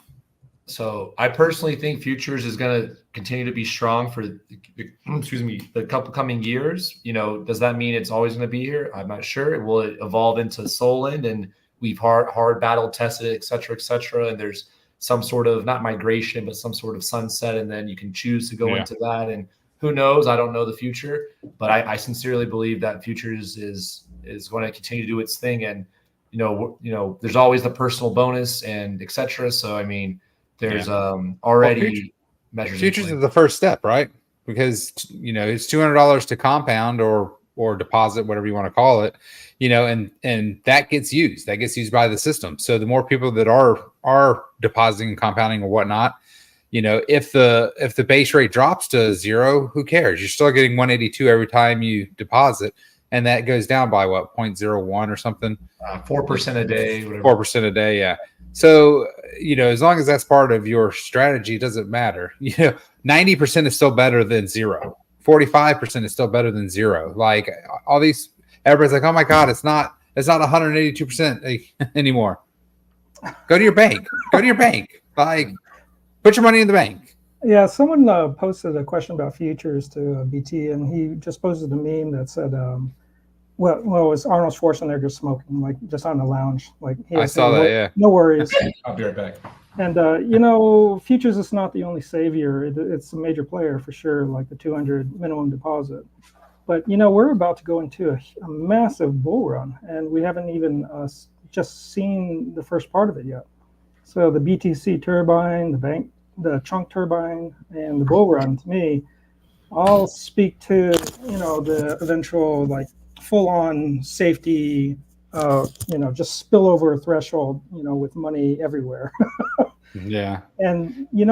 So I personally think futures is going to continue to be strong for the couple coming years. Does that mean it's always going to be here? I'm not sure. Will it evolve into Solend, and we've hard battle tested it, et cetera, et cetera. And there's some sort of not migration, but some sort of sunset, and then you can choose to go into that. And who knows? I don't know the future, but I sincerely believe that futures is going to continue to do its thing. And there's always the personal bonus and et cetera. So I mean, there's already measures. Futures is the first step, right? Because it's $200 to compound or deposit, whatever you want to call it, and that gets used. That gets used by the system. So the more people that are depositing and compounding or whatnot, if the base rate drops to 0, who cares? You're still getting 182 every time you deposit, and that goes down by what, 0.01 or something? 4% a day. 4% a day, yeah. So, as long as that's part of your strategy, it doesn't matter. 90% is still better than 0. 45% is still better than 0. Like all these, everybody's like, oh my God, it's not 182% anymore. Go to your bank. Like, put your money in the bank. Yeah, someone posted a question about futures to BT, and he just posted a meme that said, well, it was Arnold Schwarzenegger just smoking, like just on the lounge. Like I saw that, yeah. No worries. I'll be right back. And futures is not the only savior. It's a major player for sure, like the 200 minimum deposit. But we're about to go into a massive bull run, and we haven't even just seen the first part of it yet. So the BTC turbine, the chunk turbine, and the bull run, to me, all speak to the eventual like full-on safety, just spillover threshold, with money everywhere. Yeah. And the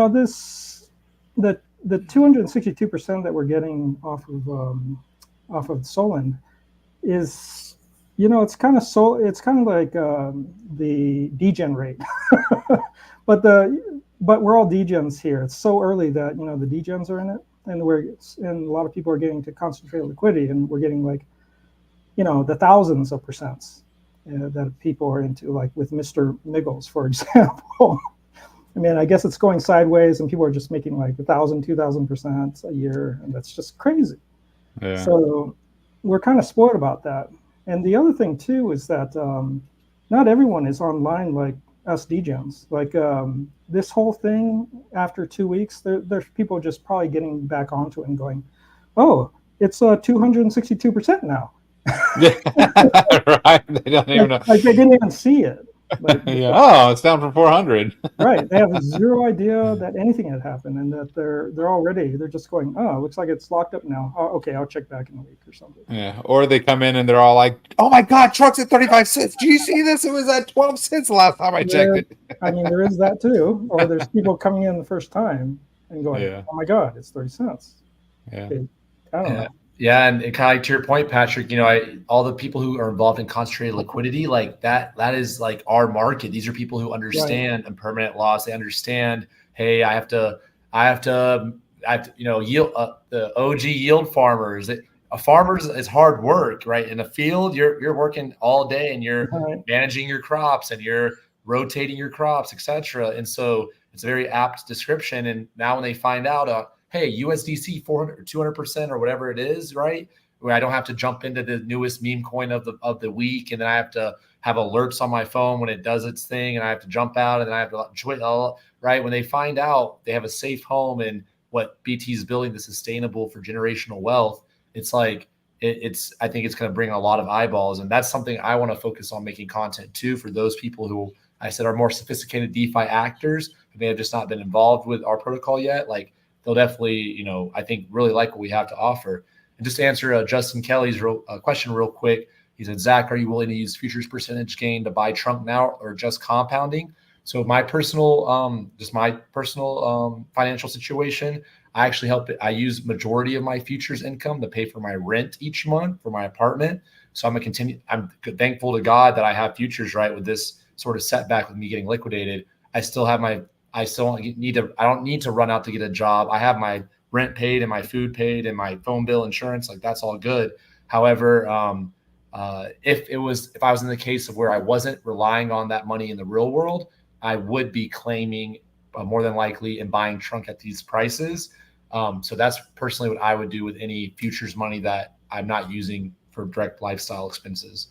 262% that we're getting off of Solend is, it's kind of like the degen rate, but we're all degens here. It's so early that the degens are in it, and a lot of people are getting to concentrated liquidity, and we're getting like the thousands of percents that people are into, like with Mr. Miggles, for example. I mean, I guess it's going sideways, and people are just making like 1,000, 2,000% a year, and that's just crazy. Yeah. So we're kind of spoiled about that. And the other thing too is that not everyone is online like us degens. Like this whole thing, after 2 weeks, there's people just probably getting back onto it and going, "Oh, it's 262% now." Right. They don't even know. Like they didn't even see it. Like, yeah. Oh, it's down from 400. Right. They have zero idea that anything had happened, and that they're just going, "Oh, it looks like it's locked up now. Oh, okay, I'll check back in a week or something." Yeah. Or they come in and they're all like, "Oh my God, truck's at 35 cents. Do you see this? It was at 12 cents the last time I checked it." I mean, there is that too. Or there's people coming in the first time and going, Yeah. "Oh my God, it's 30 cents." Yeah. Okay. I don't know. Yeah, and kind of like to your point, Patrick, all the people who are involved in concentrated liquidity, like that is like our market. These are people who understand impermanent loss. They understand, hey, I have to, yield the OG yield farmers. A farmer's is hard work, right? In a field, you're working all day, and you're managing your crops, and you're rotating your crops, etc. And so it's a very apt description. And now when they find out, hey, USDC 400 or 200% or whatever it is, right? Where I don't have to jump into the newest meme coin of the week, and then I have to have alerts on my phone when it does its thing, and I have to jump out, and then I have to join. Right? When they find out they have a safe home and what BT is building, the sustainable for generational wealth, it's like I think it's going to bring a lot of eyeballs, and that's something I want to focus on making content too for those people who I said are more sophisticated DeFi actors who may have just not been involved with our protocol yet, like. They'll definitely, I think, really like what we have to offer. And just to answer Justin Kelly's question real quick, he said, Zach, are you willing to use futures percentage gain to buy trunk now or just compounding? So my personal, financial situation, I actually I use majority of my futures income to pay for my rent each month for my apartment. So I'm thankful to God that I have futures, right? With this sort of setback with me getting liquidated, I don't need to run out to get a job. I have my rent paid and my food paid and my phone bill, insurance, like that's all good. However, if I was in the case of where I wasn't relying on that money in the real world, I would be claiming more than likely in buying trunk at these prices. So that's personally what I would do with any futures money that I'm not using for direct lifestyle expenses.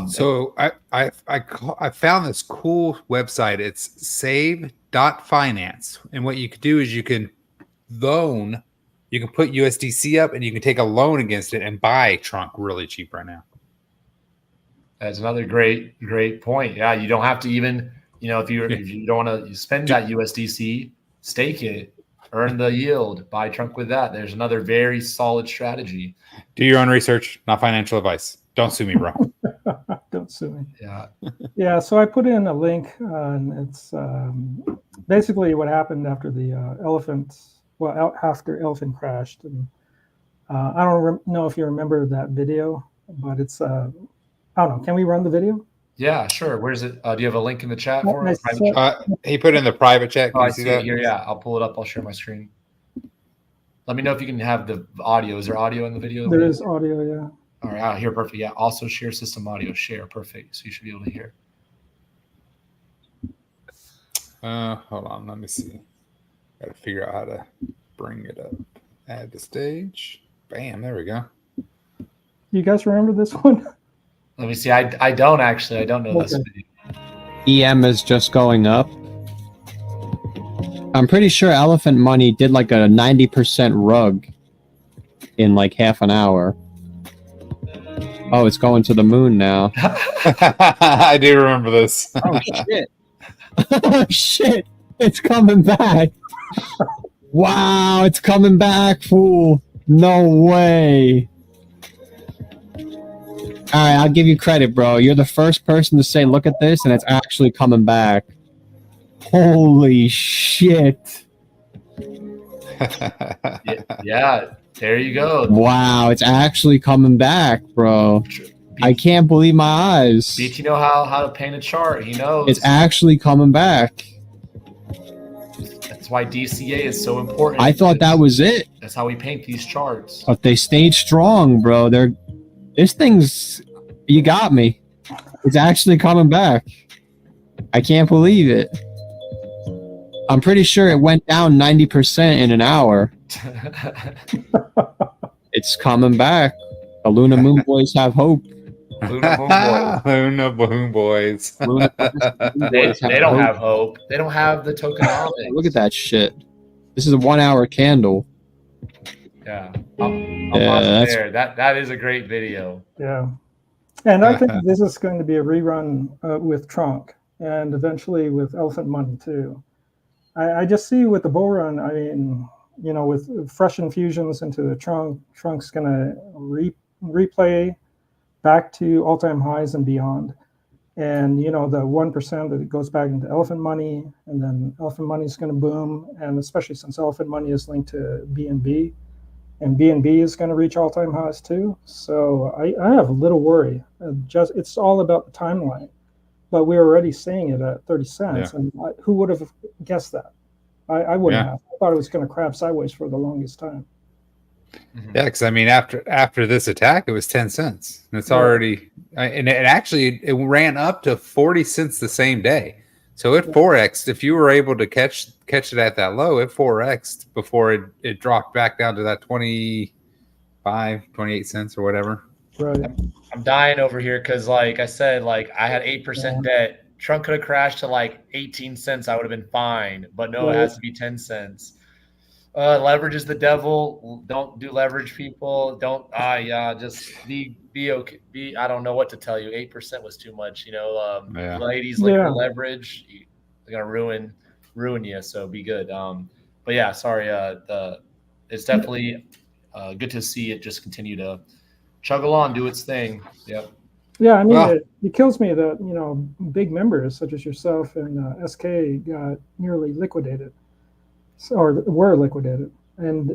So I found this cool website. It's save.finance. And what you could do is you can put USDC up and you can take a loan against it and buy trunk really cheap right now. That's another great point. Yeah, you don't have to even, if you don't want to spend that USDC, stake it, earn the yield, buy trunk with that. There's another very solid strategy. Do your own research, not financial advice. Don't sue me, bro. Don't sue me. Yeah. Yeah, so I put in a link, and it's basically what happened after the after Elephant crashed. And I don't know if you remember that video, but it's I don't know. Can we run the video? Yeah, sure. Where's it? Do you have a link in the chat for it? He put in the private chat. Can you see that here? Yeah, I'll pull it up. I'll share my screen. Let me know if you can have the audio. Is there audio in the video? There is audio, yeah. All right, here, perfect. Yeah, also share system audio. Share, perfect. So you should be able to hear. Hold on, let me see. Got to figure out how to bring it up. Add the stage. Bam, there we go. You guys remember this one? Let me see. I don't actually. I don't know this video. EM is just going up. I'm pretty sure Elephant Money did like a 90% rug in like half an hour. Oh, it's going to the moon now. I do remember this. Oh, shit. Oh, shit. It's coming back. Wow, it's coming back, fool. No way. All right, I'll give you credit, bro. You're the first person to say, look at this, and it's actually coming back. Holy shit. Yeah, there you go. Wow, it's actually coming back, bro. I can't believe my eyes. BT know how to paint a chart. He knows. It's actually coming back. That's why DCA is so important. I thought that was it. That's how we paint these charts. But they stayed strong, bro. This thing's... You got me. It's actually coming back. I can't believe it. I'm pretty sure it went down 90% in an hour. It's coming back. The Luna Moon Boys have hope. Luna Moon Boys. Luna Moon Boys. They don't have hope. They don't have the tokenomics. Look at that shit. This is a 1 hour candle. Yeah. That's there. That is a great video. Yeah. And I think this is going to be a rerun with Trunk and eventually with Elephant Money too. I just see with the bull run, I mean, with fresh infusions into the Trunk's going to replay back to all-time highs and beyond. And, the 1% that it goes back into Elephant Money, and then Elephant Money is going to boom. And especially since Elephant Money is linked to BNB, and BNB is going to reach all-time highs too. So I have a little worry. It's all about the timeline. But we're already seeing it at 30 cents. Yeah. And who would have guessed that? I wouldn't have. I thought it was going to crab sideways for the longest time. Yeah, because I mean, after this attack, it was 10 cents. And it's already, and it ran up to 40 cents the same day. So it 4x'd. If you were able to catch it at that low, it 4x'd before it dropped back down to that 28 cents or whatever. Right. I'm dying over here because, like I said, like I had 8% debt. Trunk could have crashed to like 18 cents. I would have been fine. But no, it has to be 10 cents. Leverage is the devil. Don't do leverage, people. Don't. Just be okay. I don't know what to tell you. 8% was too much. Ladies like your leverage. They're gonna ruin you. So be good. But yeah, sorry. It's definitely good to see it just continue to chug along, do its thing. Yep. Yeah, I mean, it kills me that big members such as yourself and SK got nearly liquidated, or were liquidated, and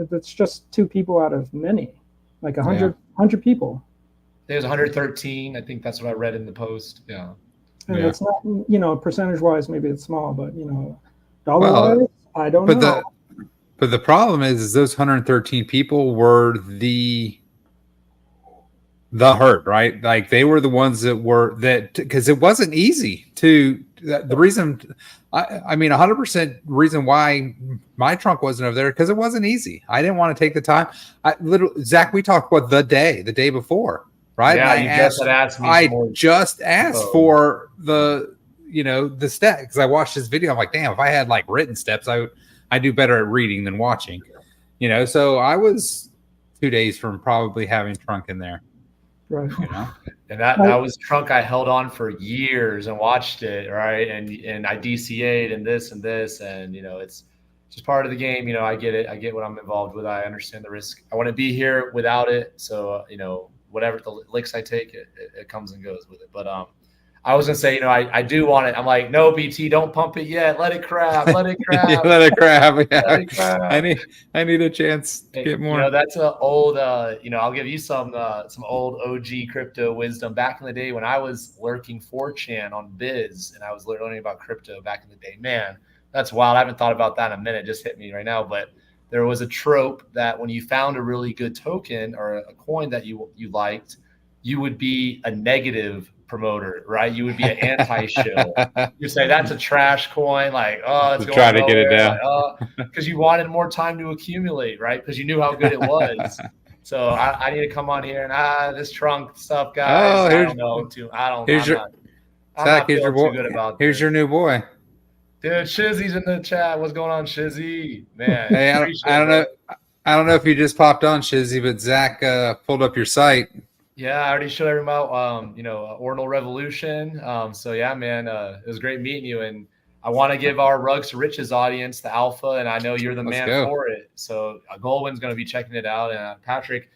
that's just 2 people out of many, like 100 people. There's 113. I think that's what I read in the post. Yeah, and it's not percentage wise, maybe it's small, but dollar wise, I don't know. But the problem is those 113 people were the hurt, right? Like they were the ones that because it wasn't easy to the reason, I mean, 100% reason why my trunk wasn't over there because it wasn't easy. I didn't want to take the time. Zach, we talked about the day before, right? Yeah, And you just had asked me. I some more just asked info. for the steps because I watched this video. I'm like, damn, if I had like written steps, I do better at reading than watching. So I was 2 days from probably having trunk in there. Right. And that was trunk I held on for years and watched it, right? And I DCA'd and this, and it's just part of the game. I get it. I get what I'm involved with. I understand the risk. I want to be here without it. So, whatever the licks I take, it comes and goes with it. But I was gonna say, I do want it. I'm like, no, BT, don't pump it yet. Let it crab. Let it crab. Yeah, let it crab. Yeah. Let it crab. I need a chance to get more. That's an old. I'll give you some old OG crypto wisdom. Back in the day when I was lurking 4chan on Biz and I was learning about crypto back in the day, man, that's wild. I haven't thought about that in a minute. It just hit me right now. But there was a trope that when you found a really good token or a coin that you liked, you would be a negative promoter, right? You would be an anti-shill. You say that's a trash coin, like, oh, it's going try to get it down, because you wanted more time to accumulate, right? Because you knew how good it was. So I need to come on here and this trunk stuff, guys. I'm not feeling too good about here's this. your new boy. Dude, Shizzy's in the chat. What's going on, Shizzy? Man, Hey, I don't know if you just popped on, Shizzy, but Zach pulled up your site. Yeah, I already showed everyone about, Ordinal Revolution. So yeah, man, it was great meeting you. And I want to give our Rugs to Riches audience the alpha, and I know you're the man for it. So Goldwyn's going to be checking it out. And Patrick,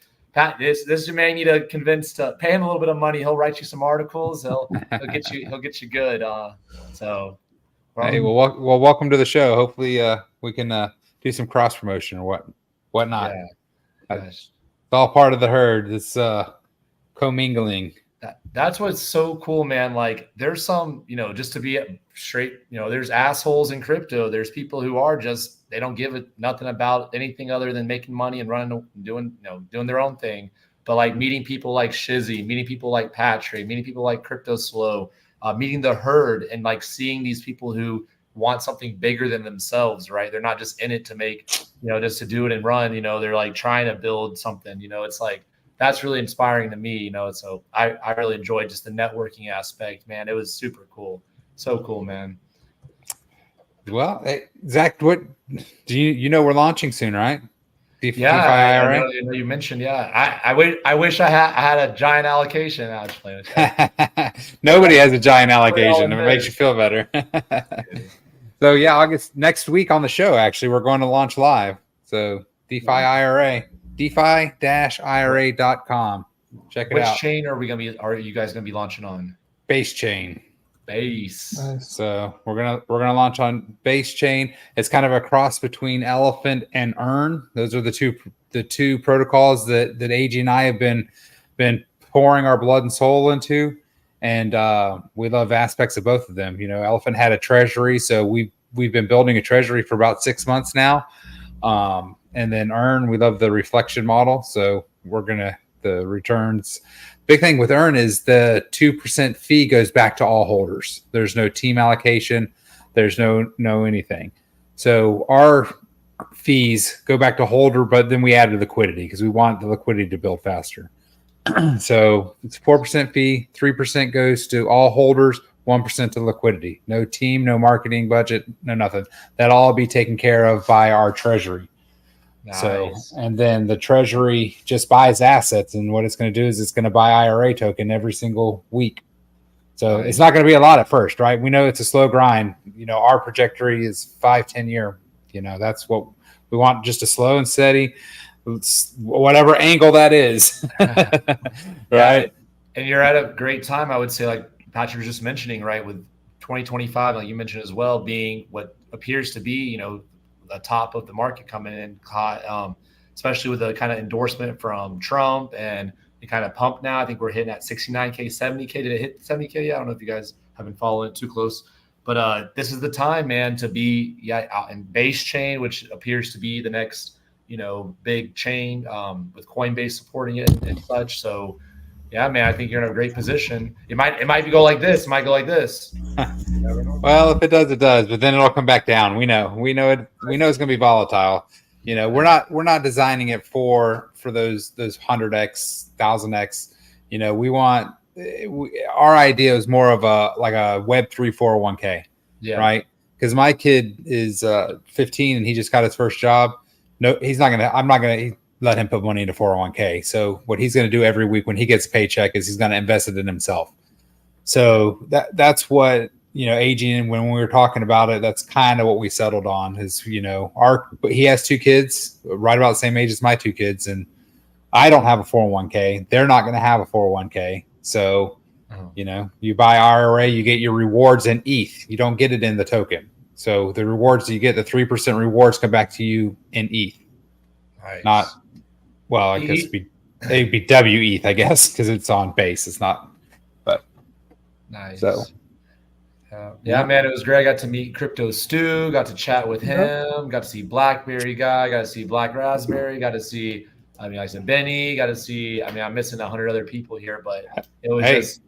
this is a man you need to convince to pay him a little bit of money. He'll write you some articles. He'll get you good. Hey, well, welcome to the show. Hopefully, we can do some cross promotion or whatnot. Yeah. It's all part of the herd. It's commingling. That's what's so cool, man. Like, there's some, just to be straight, there's assholes in crypto. There's people who are just, they don't give nothing about anything other than making money and doing their own thing. But like meeting people like Shizzy, meeting people like Patrick, meeting people like Crypto Slow, meeting the herd, and like seeing these people who want something bigger than themselves, right? They're not just in it to make, just to do it and run, they're like trying to build something, it's like, that's really inspiring to me, so I really enjoyed just the networking aspect, man. It was super cool. So cool, man. Well, hey, Zach, what do we're launching soon, right? Yeah, I know you mentioned, yeah. I wish I had a giant allocation, actually. Nobody has a giant allocation. It makes you feel better. So yeah, next week on the show, actually, we're going to launch live. So DeFi IRA. DeFi-IRA.com. Check it out. Which chain are you guys gonna be launching on? Base chain. Base. Nice. So we're gonna launch on Base chain. It's kind of a cross between Elephant and Earn. Those are the two protocols that AG and I have been pouring our blood and soul into, and we love aspects of both of them. Elephant had a treasury, so we've been building a treasury for about 6 months now. And then Earn, we love the reflection model. So the returns. Big thing with Earn is the 2% fee goes back to all holders. There's no team allocation. There's no anything. So our fees go back to holder, but then we add the liquidity because we want the liquidity to build faster. So it's 4% fee, 3% goes to all holders, 1% to liquidity. No team, no marketing budget, no nothing. That'll all be taken care of by our treasury. Nice. So, and then the treasury just buys assets, and what it's going to do is it's going to buy IRA token every single week. So It's not going to be a lot at first, right? We know it's a slow grind. Our trajectory is 5-10 year. That's what we want, just a slow and steady, whatever angle that is. Right. And you're at a great time, I would say, like Patrick was just mentioning, right? With 2025, like you mentioned as well, being what appears to be, the top of the market coming in, especially with the kind of endorsement from Trump and the kind of pump now. I think we're hitting at 69K, 70K. Did it hit 70K? Yeah, I don't know if you guys have been following it too close, but this is the time, man, to be out in Base chain, which appears to be the next, big chain with Coinbase supporting it and such. So yeah, man, I think you're in a great position. It might go like this. It might go like this. Well, if it does, it does. But then it'll come back down. We know it. We know it's going to be volatile. You know, we're not designing it for those 100x, 1000x. You know, we want our idea is more of a Web3 401k, Yeah. right? Because my kid is 15 and he just got his first job. No, I'm not gonna let him put money into 401k. So what he's gonna do every week when he gets a paycheck is he's gonna invest it in himself. So that's what, you know, aging, when we were talking about it, that's kind of what we settled on is, you know, but he has 2 kids right about the same age as my 2 kids. And I don't have a 401k. They're not going to have a 401k. So, you know, you buy IRA, you get your rewards in ETH. You don't get it in the token. So the rewards you get, the 3% rewards come back to you in ETH. Nice. Not, well, I guess it'd be WETH, I guess, because it's on base. It's not, but Nice. so. Yeah, man, it was great. I got to meet Crypto Stu, got to chat with him, got to see Blackberry Guy, got to see Black Raspberry, got to see, I said Benny, got to see, I'm missing 100 other people here, but it was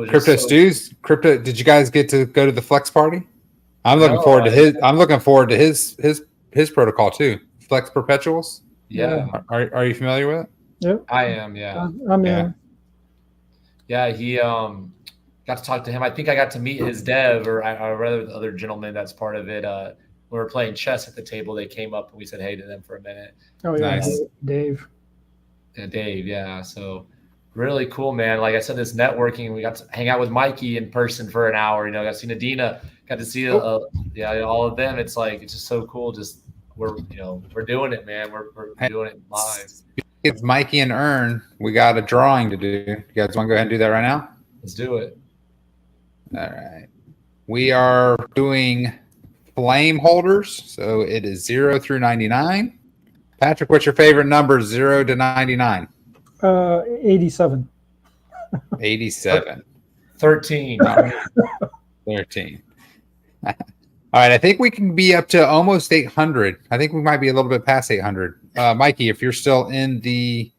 Crypto Stu's Crypto. Did you guys get to go to the Flex party? I'm looking forward to his protocol too. Flex Perpetuals. Yeah. Are you familiar with it? Yep. I am. Yeah. I'm in. Yeah. He got to talk to him. I think I got to meet his dev, or rather the other gentleman that's part of it. We were playing chess at the table. They came up and we said hey to them for a minute. Oh yeah, Nice. Dave. Yeah, Dave. Yeah. So really cool, man. Like I said, this networking. We got to hang out with Mikey in person for an hour. You know, got to see Nadina. Got to see all of them. It's like it's just so cool. Just we're doing it, man. We're doing it live. It's Mikey and Ern. We got a drawing to do. You guys want to go ahead and do that right now? Let's do it. All right. We are doing flame holders. So it is 0 through 99. Patrick, what's your favorite number, 0 to 99? 87. 87. 13. 13. All right. I think we can be up to almost 800. I think we might be a little bit past 800. Mikey, if you're still in the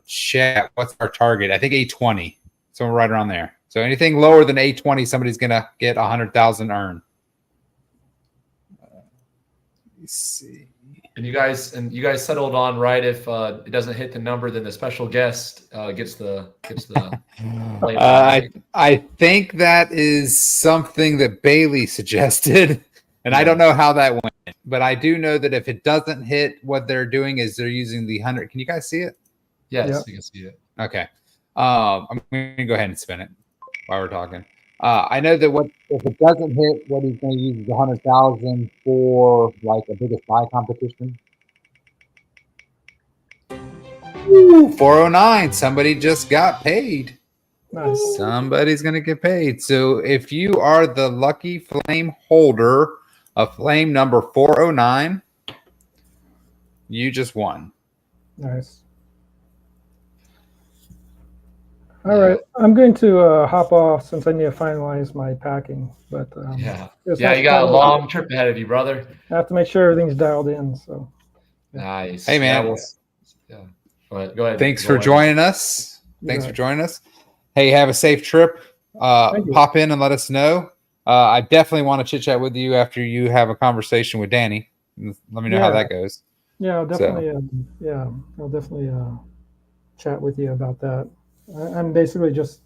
chat, what's our target? I think 820. So we're right around there. So anything lower than 820, somebody's going to get 100,000 earn. Let's see. And you guys settled on right. If it doesn't hit the number, then the special guest gets the. I think that is something that Bailey suggested, and I don't know how that went. But I do know that if it doesn't hit, what they're doing is they're using the 100. Can you guys see it? Yes, Yep. you can see it. Okay. I'm going to go ahead and spin it while we're talking. I know that if it doesn't hit, what he's going to use is 100,000 for like a biggest buy competition. Ooh, 409. Somebody just got paid. Nice. Somebody's going to get paid. So if you are the lucky flame holder of flame number 409, you just won. Nice. All right, I'm going to hop off since I need to finalize my packing. But Yeah, it's you nice got a talking. long trip ahead of you, brother. I have to make sure everything's dialed in. So Nice. Hey, man. Go ahead. Thanks Go for ahead. joining us. Thanks for joining us. Hey, have a safe trip. Thank you. Pop in and let us know. I definitely want to chit chat with you after you have a conversation with Danny. Let me know how Yeah. that goes. yeah, I'll definitely I'll definitely chat with you about that. I'm basically just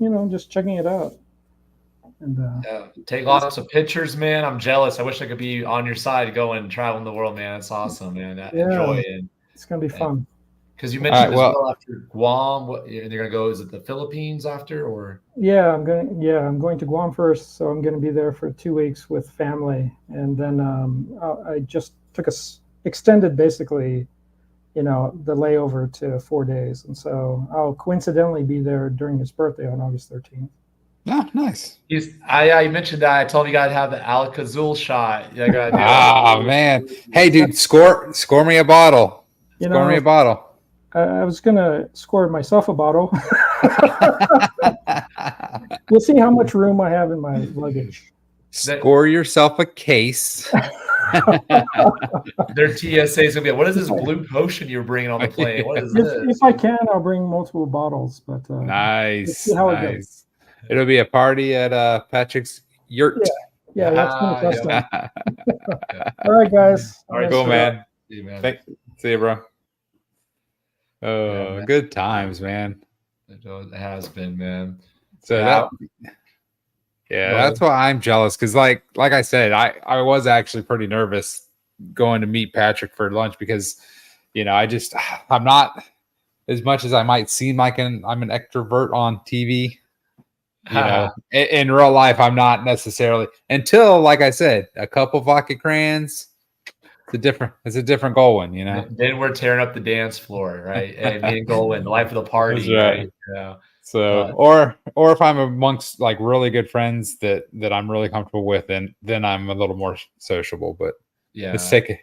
checking it out. And Yeah. Take lots of pictures, man. I'm jealous. I wish I could be on your side going traveling the world, man. It's awesome, man. Enjoy it. it's gonna be fun. Because you mentioned All right, as well after Guam, they're gonna go. Is it the Philippines after, or Yeah, I'm going to Guam first, so I'm going to be there for 2 weeks with family, and then I just took extended basically, the layover to 4 days, and so I'll coincidentally be there during his birthday on August 13th. Oh, nice. you mentioned that. I told you guys have the Alcazul shot. You gotta do Oh, man. Hey, dude, score me a bottle. Score me a bottle. I was going to score myself a bottle. We'll see how much room I have in my luggage. Score yourself a case. Their TSA is gonna be, what is this blue potion you're bringing on the plane? What is this? If I can, I'll bring multiple bottles. But let's Nice, see how it goes. nice. It'll be a party at Patrick's yurt. Yeah, that's Ah, my custom. yeah. All right, guys. All right, Cool, man. See you, man. See you, bro. Oh, man. good times, man. It has been, man. So Yeah. that's why I'm jealous, because like I said, I was actually pretty nervous going to meet Patrick for lunch, because I'm not, as much as I might seem like I'm an extrovert on TV. In real life, I'm not necessarily, until, like I said, a couple vodka crayons. It's a different Goldwyn, Then we're tearing up the dance floor, right? And me and Goldwyn, the life of the party, That's right. right? Yeah. So, or if I'm amongst like really good friends that I'm really comfortable with, then I'm a little more sociable. But Yeah. let's take it.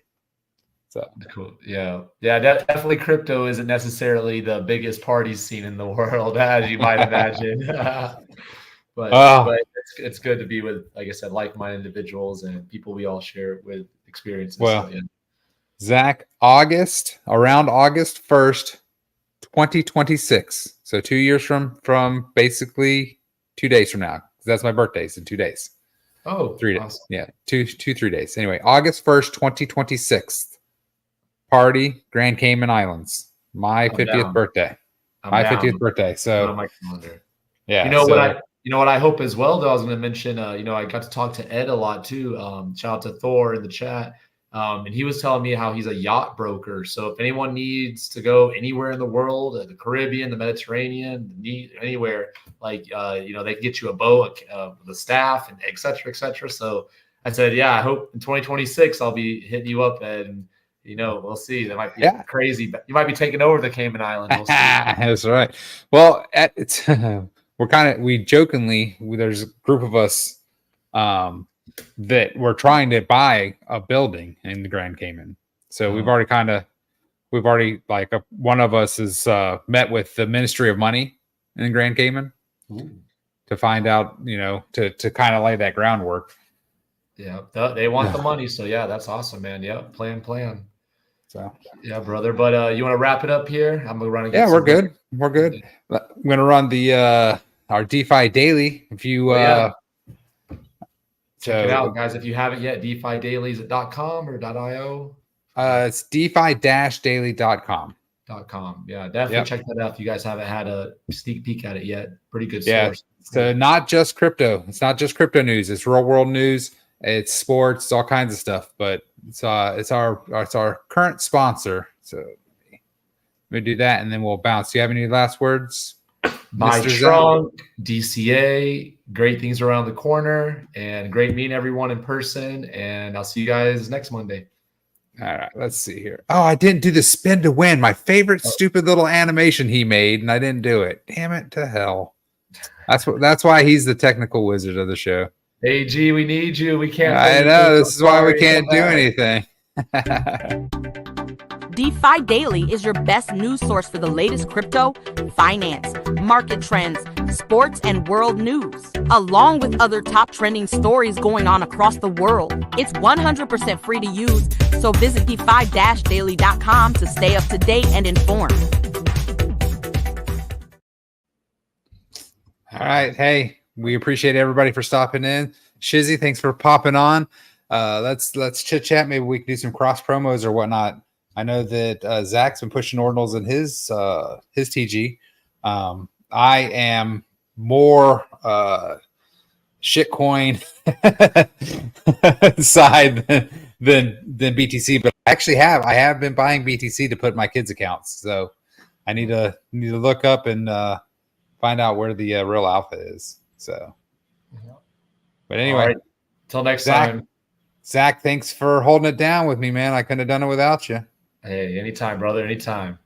So Cool. Yeah. Yeah. Definitely crypto isn't necessarily the biggest party scene in the world, as you might imagine. but it's good to be with, like I said, like-minded individuals and people we all share with experiences. Well, So, yeah. Zach, around August 1st, 2026. So 2 years from basically 2 days from now. That's my birthday. It's in 2 days. Oh, 3 days. awesome. Yeah. 3 days. Anyway, August 1st, 2026. Party, Grand Cayman Islands. My I'm 50th down. birthday. I'm My down. 50th birthday. On So my calendar. yeah. You know what I hope as well, though, I was going to mention, I got to talk to Ed a lot too. Shout out to Thor in the chat. And he was telling me how he's a yacht broker. So if anyone needs to go anywhere in the world, the Caribbean, the Mediterranean, anywhere, like, they can get you a boat, the staff, and et cetera, et cetera. So I said, yeah, I hope in 2026 I'll be hitting you up, Ed, and we'll see. That might be crazy, but you might be taking over the Cayman Islands. We'll see. That's right. Well, it's we jokingly, there's a group of us that we're trying to buy a building in the Grand Cayman. So we've already like one of us has met with the Ministry of Money in the Grand Cayman to find out, to kind of lay that groundwork. Yeah, they want the money. So yeah, that's awesome, man. Yeah, plan. So yeah, brother. But you want to wrap it up here? I'm gonna run and get we're good. We're good. I'm gonna run the our DeFi daily. If you check it out, guys. If you haven't yet, DeFiDailies.com or .io. It's DeFi-daily.com. Yeah, definitely check that out if you guys haven't had a sneak peek at it yet. Pretty good source. So not just crypto. It's not just crypto news. It's real world news. It's sports. It's all kinds of stuff. But it's our current sponsor. So we do that, and then we'll bounce. Do you have any last words? My trunk, DCA, great things around the corner, and great meeting everyone in person. And I'll see you guys next Monday. All right, let's see here. Oh, I didn't do the spin to win. My favorite stupid little animation he made, and I didn't do it. Damn it to hell. That's why he's the technical wizard of the show. AG, we need you. We can't. I know. This is why we can't do anything. DeFi Daily is your best news source for the latest crypto, finance, market trends, sports, and world news, along with other top trending stories going on across the world. It's 100% free to use, so visit DeFi-daily.com to stay up to date and informed. All right. Hey, we appreciate everybody for stopping in. Shizzy, thanks for popping on. Let's chit chat. Maybe we can do some cross promos or whatnot. I know that Zach's been pushing ordinals in his TG. I am more shitcoin side than BTC, but I have been buying BTC to put in my kids' accounts. So I need to look up and find out where the real alpha is. So, but anyway, right. Till next time. Zach, thanks for holding it down with me, man. I couldn't have done it without you. Hey, anytime, brother. Anytime.